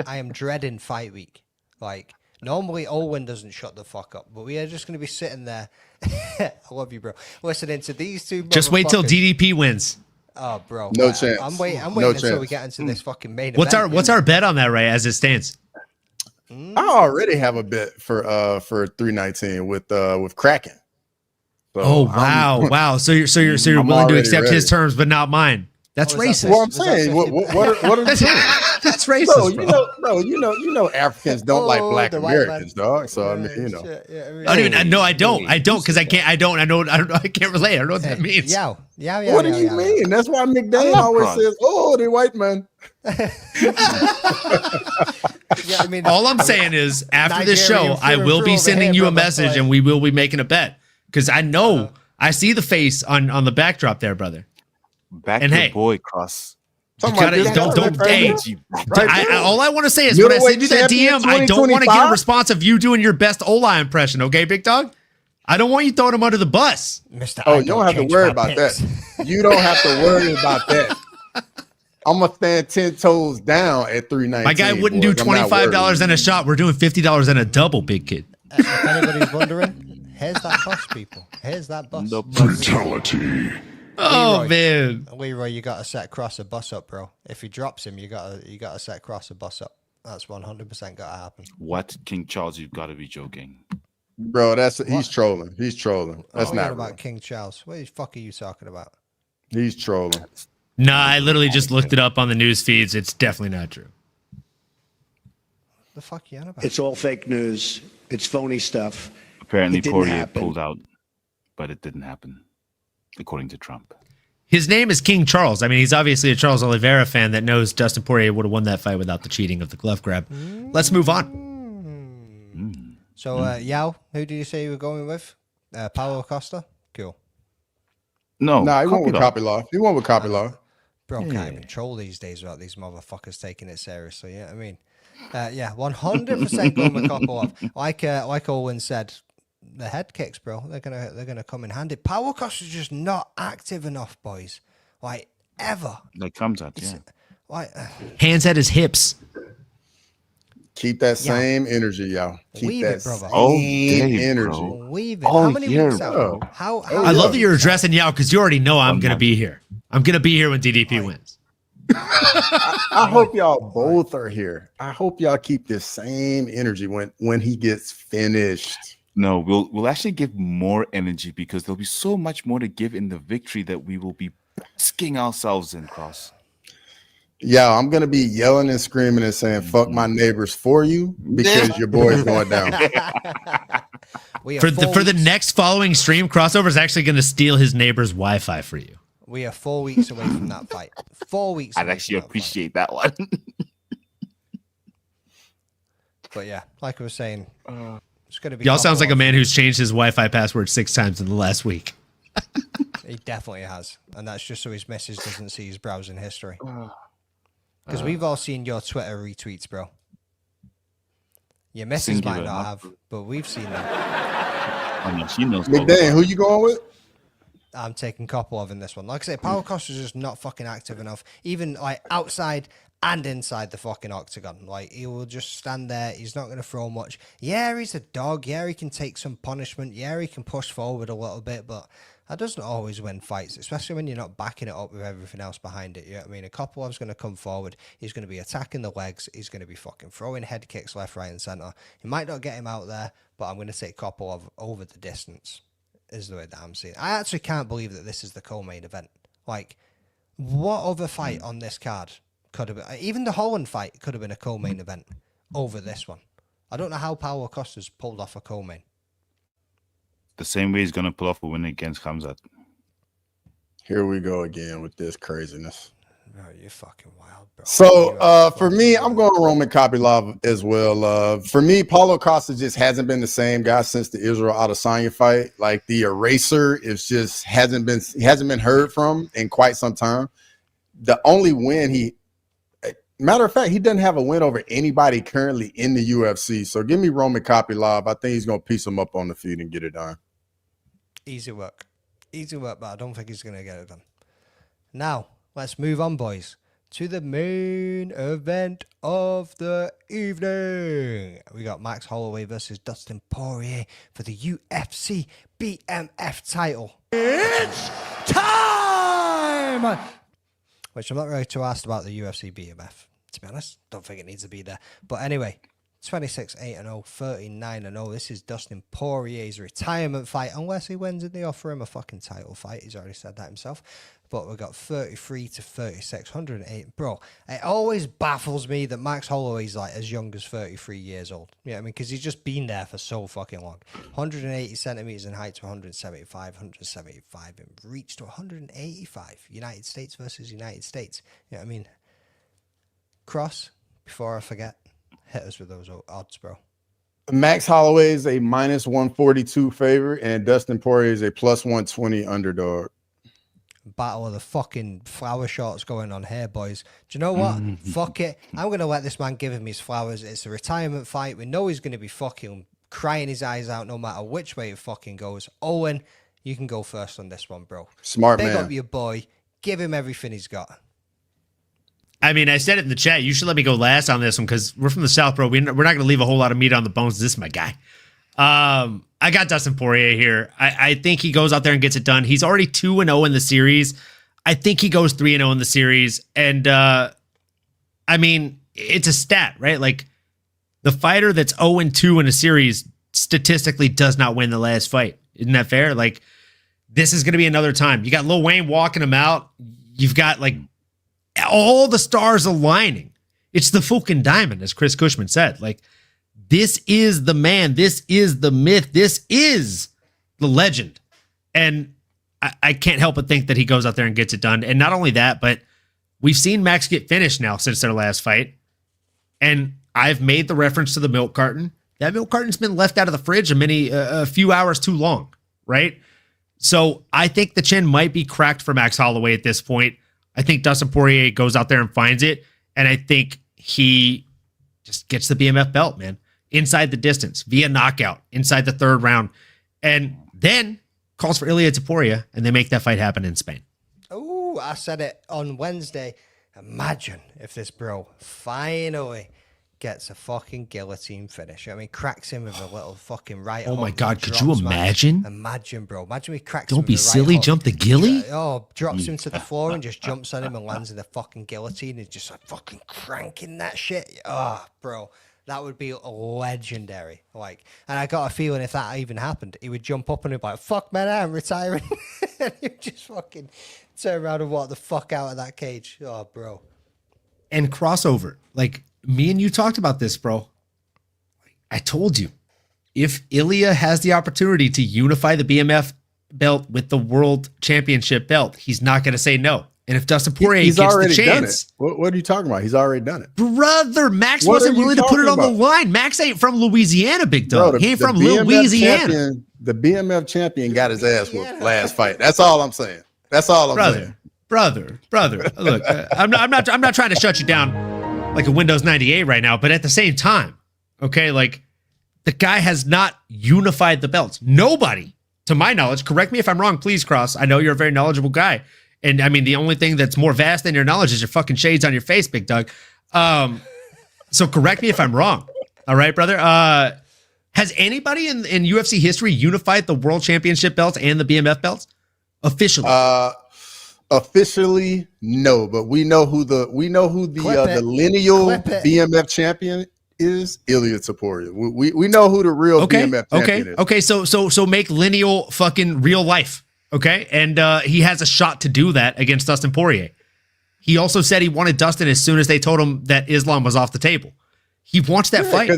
[SPEAKER 9] I am dreading fight week. Like, normally Owen doesn't shut the fuck up, but we are just going to be sitting there. I love you, bro. Listening to these two.
[SPEAKER 12] Just wait till
[SPEAKER 9] motherfuckers.
[SPEAKER 12] DDP wins.
[SPEAKER 9] Oh, bro.
[SPEAKER 10] No chance.
[SPEAKER 9] I'm waiting
[SPEAKER 10] No
[SPEAKER 9] until we
[SPEAKER 10] chance.
[SPEAKER 9] get into this fucking main
[SPEAKER 12] What's
[SPEAKER 9] event.
[SPEAKER 12] our bet on that, Ray, as it stands?
[SPEAKER 10] I already have a bet for 319 with Kraken. So
[SPEAKER 12] Oh wow. So you're
[SPEAKER 10] I'm
[SPEAKER 12] willing to
[SPEAKER 10] already
[SPEAKER 12] accept his
[SPEAKER 10] ready.
[SPEAKER 12] terms but not mine. That's racist.
[SPEAKER 10] Well, I'm saying, what are the terms?
[SPEAKER 12] That's racist,
[SPEAKER 10] Bro, you know, Africans don't like Black
[SPEAKER 9] the white
[SPEAKER 10] Americans, dog. So I mean, you know,
[SPEAKER 12] I don't because I can't relate. I don't know what that means.
[SPEAKER 9] Yeah.
[SPEAKER 10] What do you mean? That's why McDane always says, "Oh, the white man."
[SPEAKER 9] Yeah, I mean,
[SPEAKER 12] All I'm saying is after this
[SPEAKER 9] Nigerian
[SPEAKER 12] show, I
[SPEAKER 9] through
[SPEAKER 12] will
[SPEAKER 9] and
[SPEAKER 12] be
[SPEAKER 9] through
[SPEAKER 12] sending
[SPEAKER 9] over
[SPEAKER 12] you
[SPEAKER 9] here,
[SPEAKER 12] a
[SPEAKER 9] brother.
[SPEAKER 12] message
[SPEAKER 9] Like-
[SPEAKER 12] and we will be making a bet because I know I see the face on the backdrop there, brother.
[SPEAKER 11] Back
[SPEAKER 12] And
[SPEAKER 11] your
[SPEAKER 12] hey,
[SPEAKER 11] boy, Cross.
[SPEAKER 12] You gotta, don't. Hey, all I want to say is when I send you that
[SPEAKER 10] Middleweight
[SPEAKER 12] DM, I don't want to get a
[SPEAKER 10] 2025?
[SPEAKER 12] response of you doing your best Ola impression. Okay, big dog. I don't want you throwing him under the bus.
[SPEAKER 9] Mr.
[SPEAKER 10] Oh, you don't have to worry about that. You don't have to worry about that. I'm gonna stand 10 toes down at 319.
[SPEAKER 12] My guy wouldn't do $25 and a shot. We're doing $50 and a double, big kid.
[SPEAKER 9] If anybody's wondering, here's that bus, people. Here's that bus.
[SPEAKER 14] Brutality.
[SPEAKER 12] Oh, man.
[SPEAKER 9] Leroy, you got to set Cross a bus up, bro. If he drops him, you got to set Cross a bus up. That's 100% got to happen.
[SPEAKER 11] What, King Charles? You've got to be joking.
[SPEAKER 10] Bro, he's trolling. He's trolling. That's not
[SPEAKER 9] about
[SPEAKER 10] real.
[SPEAKER 9] King Charles. What the fuck are you talking about?
[SPEAKER 10] He's trolling.
[SPEAKER 12] Nah, I literally just looked it up on the news feeds. It's definitely not true.
[SPEAKER 9] The fuck you on about?
[SPEAKER 2] It's all fake news. It's phony stuff.
[SPEAKER 11] Apparently,
[SPEAKER 2] It didn't
[SPEAKER 11] Poirier
[SPEAKER 2] happen.
[SPEAKER 11] pulled out, but it didn't happen, according to Trump.
[SPEAKER 12] His name is King Charles. I mean, he's obviously a Charles Oliveira fan that knows Dustin Poirier would have won that fight without the cheating of the glove grab. Let's move on.
[SPEAKER 9] So, Yao, who did you say you were going with? Paulo Costa? Cool.
[SPEAKER 11] No,
[SPEAKER 10] he went with Kopylov. He went with Kopylov.
[SPEAKER 9] Bro, can't even troll these days without these motherfuckers taking it seriously. Yeah, I mean, 100% going with Kopylov. Like Owen said, the head kicks, bro. They're gonna come in handy. Paulo Costa's just not active enough, boys. Like ever.
[SPEAKER 11] That comes out,
[SPEAKER 9] Like
[SPEAKER 12] hands at his hips.
[SPEAKER 10] Keep that same energy, y'all. Keep
[SPEAKER 9] Weave
[SPEAKER 10] that
[SPEAKER 9] it, brother.
[SPEAKER 10] same energy.
[SPEAKER 9] Weave it. How many weeks out?
[SPEAKER 10] bro.
[SPEAKER 9] How
[SPEAKER 12] I love that you're addressing Yao because you already know I'm gonna be here. I'm gonna be here when DDP wins.
[SPEAKER 10] I hope y'all both are here. I hope y'all keep this same energy when he gets finished.
[SPEAKER 11] No, we'll actually give more energy because there'll be so much more to give in the victory that we will be basking ourselves in, Cross.
[SPEAKER 10] Yeah, I'm gonna be yelling and screaming and saying "fuck my neighbors" for you because your boy's going down.
[SPEAKER 12] For the next following stream, Crossover is actually going to steal his neighbor's Wi-Fi for you.
[SPEAKER 9] We are 4 weeks away from that fight. 4 weeks.
[SPEAKER 11] I'd actually appreciate that one.
[SPEAKER 9] But yeah, like I was saying, it's going to be.
[SPEAKER 12] Y'all sounds like a man who's changed his Wi-Fi password 6 times in the last week.
[SPEAKER 9] He definitely has, and that's just so his missus doesn't see his browsing history. Because we've all seen your Twitter retweets, bro. Your missus might not have, but we've seen them.
[SPEAKER 11] I mean, she knows.
[SPEAKER 10] McVey, who you going with?
[SPEAKER 9] I'm taking Kopylov in this one. Like I say, Paulo Costa's just not fucking active enough, even like outside and inside the fucking octagon. Like he will just stand there. He's not going to throw much. Yeah, he's a dog. Yeah, he can take some punishment. Yeah, he can push forward a little bit, but that doesn't always win fights, especially when you're not backing it up with everything else behind it. You know what I mean? A Kopylov's going to come forward. He's going to be attacking the legs. He's going to be fucking throwing head kicks left, right, and center. He might not get him out there, but I'm going to take Kopylov over the distance, is the way that I'm seeing it. I actually can't believe that this is the co-main event. Like, what other fight on this card could have been? Even the Holland fight could have been a co-main event over this one. I don't know how Paulo Costa's pulled off a co-main.
[SPEAKER 11] The same way he's going to pull off a win against Khamzat.
[SPEAKER 10] Here we go again with this craziness.
[SPEAKER 9] Bro, you're fucking wild, bro.
[SPEAKER 10] So for me, I'm going to Roman Kopylov as well. For me, Paulo Costa just hasn't been the same guy since the Israel Adesanya fight. Like the eraser is just hasn't been heard from in quite some time. The only win matter of fact, he doesn't have a win over anybody currently in the UFC. So give me Roman Kopylov. I think he's going to piece him up on the feet and get it done.
[SPEAKER 9] Easy work, but I don't think he's going to get it done. Now, let's move on, boys, to the main event of the evening. We got Max Holloway versus Dustin Poirier for the UFC BMF title. It's time! Which I'm not really too asked about the UFC BMF, to be honest. Don't think it needs to be there. But anyway, 26-8-0, 39-0. This is Dustin Poirier's retirement fight. Unless he wins and they offer him a fucking title fight. He's already said that himself. But we got 33-36, 108. Bro, it always baffles me that Max Holloway's like as young as 33 years old. You know what I mean? Because he's just been there for so fucking long. 180 centimeters in height to 175, 175 in reach to 185. United States versus United States. You know what I mean? Cross, before I forget, hit us with those odds, bro.
[SPEAKER 10] Max Holloway is a minus 142 favorite, and Dustin Poirier is a plus 120 underdog.
[SPEAKER 9] Battle of the fucking flower shots going on here, boys. Do you know what? Fuck it. I'm going to let this man give him his flowers. It's a retirement fight. We know he's going to be fucking crying his eyes out no matter which way it fucking goes. Owen, you can go first on this one, bro.
[SPEAKER 10] Smart
[SPEAKER 9] Big
[SPEAKER 10] man.
[SPEAKER 9] up your boy. Give him everything he's got.
[SPEAKER 12] I mean, I said it in the chat. You should let me go last on this one because we're from the South, bro. We're not going to leave a whole lot of meat on the bones. This is my guy. I got Dustin Poirier here. I think he goes out there and gets it done. He's already 2-0 in the series. I think he goes 3-0 in the series. And, I mean, it's a stat, right? Like, the fighter that's 0-2 in a series statistically does not win the last fight. Isn't that fair? Like, this is going to be another time. You got Lil Wayne walking him out. You've got, like, all the stars aligning. It's the fucking diamond, as Chris Cushman said. Like, this is the man. This is the myth. This is the legend. And I can't help but think that he goes out there and gets it done. And not only that, but we've seen Max get finished now since their last fight. And I've made the reference to the milk carton. That milk carton's been left out of the fridge a few hours too long, right? So I think the chin might be cracked for Max Holloway at this point. I think Dustin Poirier goes out there and finds it. And I think he just gets the BMF belt, man. Inside the distance, via knockout, inside the third round. And then calls for Ilia Topuria, and they make that fight happen in Spain.
[SPEAKER 9] Oh, I said it on Wednesday. Imagine if this bro finally gets a fucking guillotine finish. I mean, cracks him with a little fucking right hook.
[SPEAKER 12] Oh my God, could you imagine?
[SPEAKER 9] Imagine, bro. Imagine he cracks
[SPEAKER 12] Don't
[SPEAKER 9] him
[SPEAKER 12] be
[SPEAKER 9] with a right
[SPEAKER 12] silly,
[SPEAKER 9] hook.
[SPEAKER 12] jump the gilly?
[SPEAKER 9] Drops him to the floor and just jumps on him and lands in the fucking guillotine. He's just like fucking cranking that shit. Oh, bro. That would be legendary. Like, and I got a feeling if that even happened, he would jump up and he'd be like, fuck man, I'm retiring. And he would just fucking turn around and walk the fuck out of that cage. Oh, bro.
[SPEAKER 12] And crossover. Like, me and you talked about this, bro. I told you, if Ilia has the opportunity to unify the BMF belt with the world championship belt, he's not going to say no. And if Dustin Poirier gets the chance,
[SPEAKER 10] what are you talking about? He's already done it,
[SPEAKER 12] brother. Max wasn't willing to put it on the line. Max ain't from Louisiana, big dog. He ain't from Louisiana.
[SPEAKER 10] The BMF champion got his ass whooped last fight. That's all I'm saying. That's all I'm saying.
[SPEAKER 12] Brother. Look, I'm not trying to shut you down like a Windows 98 right now, but at the same time, okay, like the guy has not unified the belts. Nobody, to my knowledge, correct me if I'm wrong, please, Cross. I know you're a very knowledgeable guy. And I mean, the only thing that's more vast than your knowledge is your fucking shades on your face, big dog. So correct me if I'm wrong. All right, brother. Has anybody in UFC history unified the world championship belts and the BMF belts officially?
[SPEAKER 10] Officially, no, but we know who the lineal BMF champion is. Ilia Topuria. We know who the real BMF champion is.
[SPEAKER 12] Okay. So make lineal fucking real life. Okay, and he has a shot to do that against Dustin Poirier. He also said he wanted Dustin as soon as they told him that Islam was off the table. He wants that fight.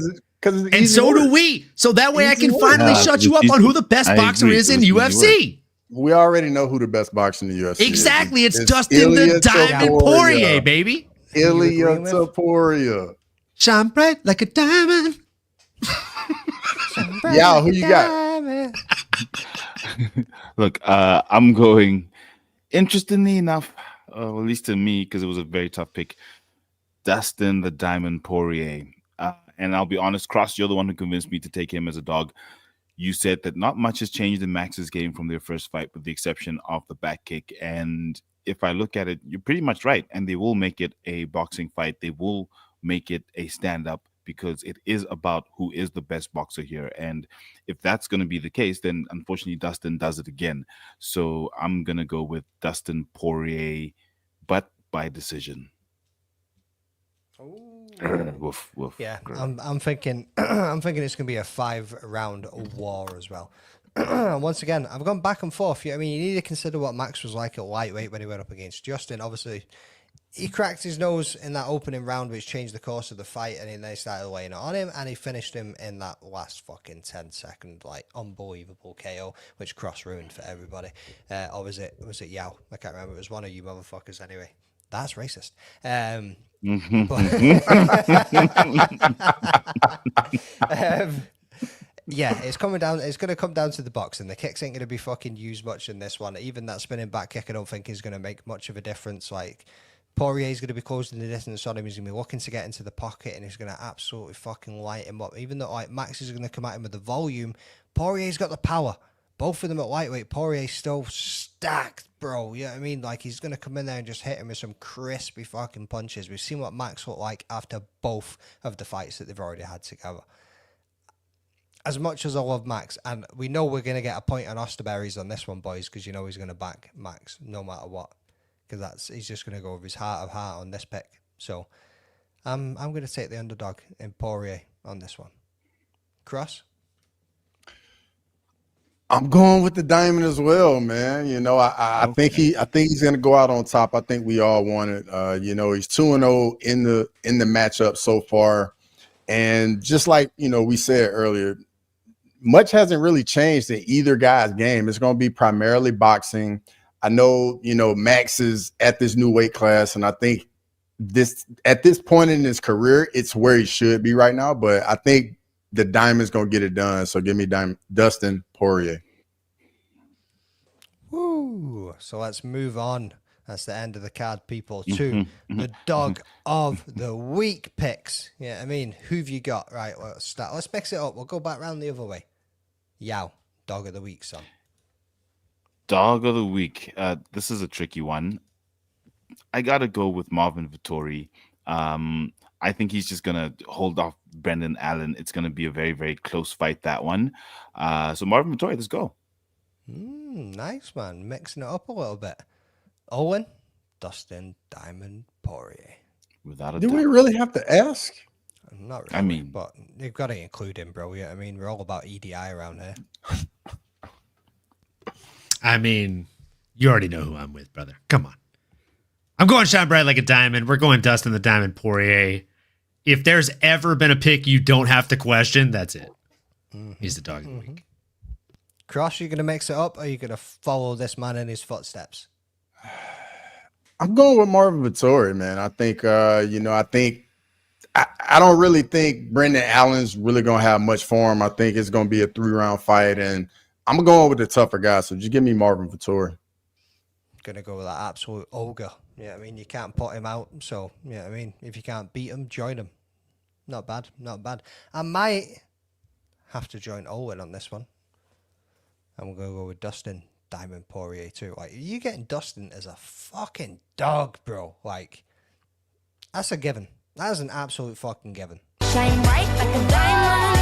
[SPEAKER 12] And so do we. So that way I can finally shut you up on who the best boxer is in UFC.
[SPEAKER 10] We already know who the best boxer in the UFC
[SPEAKER 12] Exactly. It's Dustin the Diamond Poirier, baby.
[SPEAKER 10] Ilia Topuria.
[SPEAKER 12] Shine bright like a diamond.
[SPEAKER 10] Yeah, who you got?
[SPEAKER 11] Look, I'm going, interestingly enough, at least to me, because it was a very tough pick, Dustin the Diamond Poirier. And I'll be honest, Cross, you're the one who convinced me to take him as a dog. You said that not much has changed in Max's game from their first fight, with the exception of the back kick. And if I look at it, you're pretty much right. And they will make it a boxing fight. They will make it a stand-up, because it is about who is the best boxer here. And if that's going to be the case, then unfortunately Dustin does it again. So I'm going to go with Dustin Poirier, but by decision. Woof, woof.
[SPEAKER 9] Yeah, I'm thinking it's going to be a 5-round war as well. Once again, I've gone back and forth. I mean, you need to consider what Max was like at lightweight when he went up against Justin. Obviously, he cracked his nose in that opening round, which changed the course of the fight, and then they started laying it on him, and he finished him in that last fucking 10-second, like, unbelievable KO, which cross-ruined for everybody. Or was it Yao? I can't remember. It was one of you motherfuckers anyway. That's racist. Yeah, it's going to come down to the boxing. The kicks ain't going to be fucking used much in this one. Even that spinning back kick, I don't think is going to make much of a difference. Like, Poirier's going to be closing the distance on him. He's going to be looking to get into the pocket, and he's going to absolutely fucking light him up. Even though, like, Max is going to come at him with the volume, Poirier's got the power. Both of them at lightweight, Poirier's still stacked, bro. You know what I mean? Like, he's going to come in there and just hit him with some crispy fucking punches. We've seen what Max looked like after both of the fights that they've already had together. as much as I love Max, and we know we're going to get a point on Osterberry's on this one, boys, because you know he's going to back Max no matter what, because he's just going to go with his heart of heart on this pick. So I'm going to take the underdog in Poirier on this one. Cross?
[SPEAKER 10] I'm going with the diamond as well, man. You know, I think he's going to go out on top. I think we all want it. You know, he's 2-0 in the matchup so far, and just like we said earlier, much hasn't really changed in either guy's game. It's going to be primarily boxing. I know, Max is at this new weight class, and I think at this point in his career, it's where he should be right now. But I think the diamond's going to get it done. So give me Dustin Poirier.
[SPEAKER 9] Woo. So let's move on. That's the end of the card, people, to the dog of the week picks. Yeah, I mean, who've you got? Right, let's start. Let's mix it up. We'll go back round the other way. Yao, dog of the week, son.
[SPEAKER 11] Dog of the week. This is a tricky one. I got to go with Marvin Vettori. I think he's just going to hold off Brendan Allen. It's going to be a very, very close fight, that one. So Marvin Vettori, let's go.
[SPEAKER 9] Nice, man. Mixing it up a little bit. Owen, Dustin Diamond Poirier.
[SPEAKER 11] Without a
[SPEAKER 10] Do
[SPEAKER 11] doubt.
[SPEAKER 10] we really have to ask?
[SPEAKER 9] Not really,
[SPEAKER 11] I mean,
[SPEAKER 9] but you've got to include him, bro. Yeah, I mean, we're all about EDI around here.
[SPEAKER 12] I mean, you already know who I'm with, brother. Come on. I'm going shine bright like a diamond. We're going Dustin the Diamond Poirier. If there's ever been a pick you don't have to question, that's it. He's the dog of the week.
[SPEAKER 9] Cross, you going to mix it up, or are you going to follow this man in his footsteps?
[SPEAKER 10] I'm going with Marvin Vettori, man. I think, I don't really think Brendan Allen's really going to have much for him. I think it's going to be a 3-round fight, and I'm going with the tougher guy. So just give me Marvin Vettori.
[SPEAKER 9] Going to go with that absolute ogre. Yeah, I mean, you can't put him out. So, yeah, I mean, if you can't beat him, join him. Not bad, not bad. I might have to join Owen on this one. I'm going to go with Dustin Diamond Poirier too. Like, you getting Dustin as a fucking dog, bro. Like, that's a given. That is an absolute fucking given.
[SPEAKER 13] Shine bright like a diamond.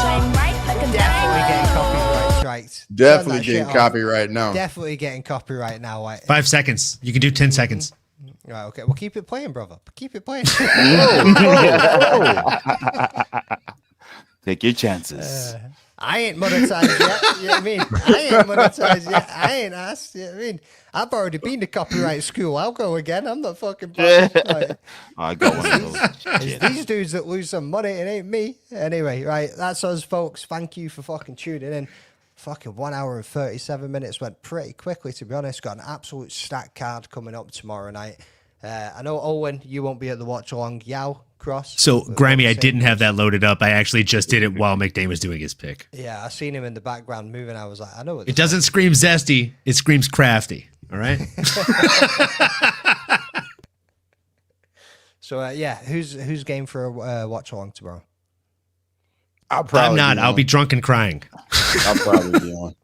[SPEAKER 13] Shine bright like a
[SPEAKER 9] Definitely getting copyright strikes.
[SPEAKER 10] Definitely getting copyright now.
[SPEAKER 9] Definitely getting copyright now. Like,
[SPEAKER 12] 5 seconds. You can do 10 seconds.
[SPEAKER 9] Right, okay. Well, keep it playing, brother. Keep it playing.
[SPEAKER 11] Take your chances.
[SPEAKER 9] I ain't monetized yet. You know what I mean? I ain't monetized yet. I ain't asked. You know what I mean? I've already been to copyright school. I'll go again. I'm not fucking like,
[SPEAKER 11] I got one of those.
[SPEAKER 9] it's these dudes that lose some money. It ain't me. Anyway, right. That's us, folks. Thank you for fucking tuning in. Fucking 1 hour and 37 minutes went pretty quickly, to be honest. Got an absolute stacked card coming up tomorrow night. I know, Owen, you won't be at the watch along. Yao, Cross.
[SPEAKER 12] So, Grammy, I didn't have that loaded up. I actually just did it while McDane was doing his pick.
[SPEAKER 9] Yeah, I seen him in the background moving. I was like, I know what this
[SPEAKER 12] It doesn't scream zesty. It screams crafty. All right?
[SPEAKER 9] So, yeah, who's game for a watch along tomorrow?
[SPEAKER 12] I'm not. I'll be drunk and crying.
[SPEAKER 10] I'll probably be on.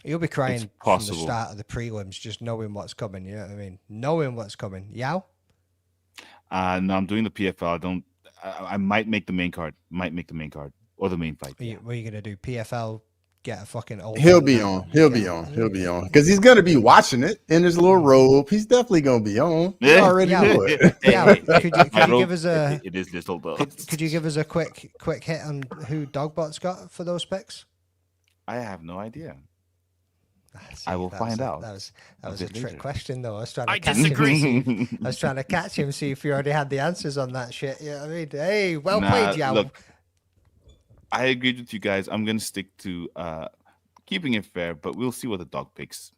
[SPEAKER 9] You'll be crying
[SPEAKER 11] It's
[SPEAKER 9] from the
[SPEAKER 11] possible.
[SPEAKER 9] start of the prelims, just knowing what's coming. You know what I mean? Knowing what's coming. Yao?
[SPEAKER 11] No, I'm doing the PFL. I might make the main card. Or the main fight.
[SPEAKER 9] What are you going to do? PFL? Get a fucking old...
[SPEAKER 10] He'll be on. He'll be on. Because he's going to be watching it in his little robe. He's definitely going to be on. You already know it.
[SPEAKER 9] Yeah, could you give us a...
[SPEAKER 11] It is little though.
[SPEAKER 9] Could you give us a quick hit on who Dogbot's got for those picks?
[SPEAKER 11] I have no idea.
[SPEAKER 9] See,
[SPEAKER 11] I will find out.
[SPEAKER 9] That was a
[SPEAKER 11] bit
[SPEAKER 9] trick
[SPEAKER 11] later.
[SPEAKER 9] question, though. I was trying to
[SPEAKER 4] I
[SPEAKER 9] catch
[SPEAKER 4] disagree.
[SPEAKER 9] him. I was trying to catch him, see if he already had the answers on that shit. You know what I mean? Hey, well
[SPEAKER 11] Nah,
[SPEAKER 9] played, Yao.
[SPEAKER 11] Look, I agreed with you guys. I'm going to stick to keeping it fair, but we'll see what the dog picks.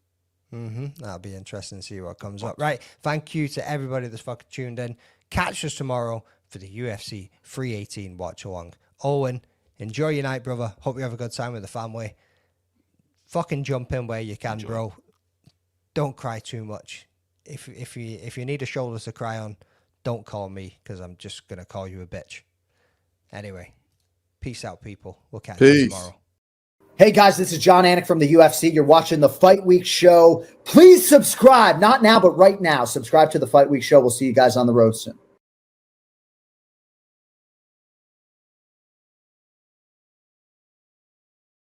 [SPEAKER 9] That'll be interesting to see what comes up. Right. Thank you to everybody that's fucking tuned in. Catch us tomorrow for the UFC 318 watch along. Owen, enjoy your night, brother. Hope you have a good time with the family. Fucking jump in where you can, bro. Don't cry too much. If you need a shoulder to cry on, don't call me, because I'm just gonna call you a bitch. Anyway, peace out, people. We'll catch you tomorrow.
[SPEAKER 15] Hey guys, this is John Anik from the UFC. You're watching the Fight Week Show. Please subscribe. Not now, but right now. Subscribe to the Fight Week Show. We'll see you guys on the road soon.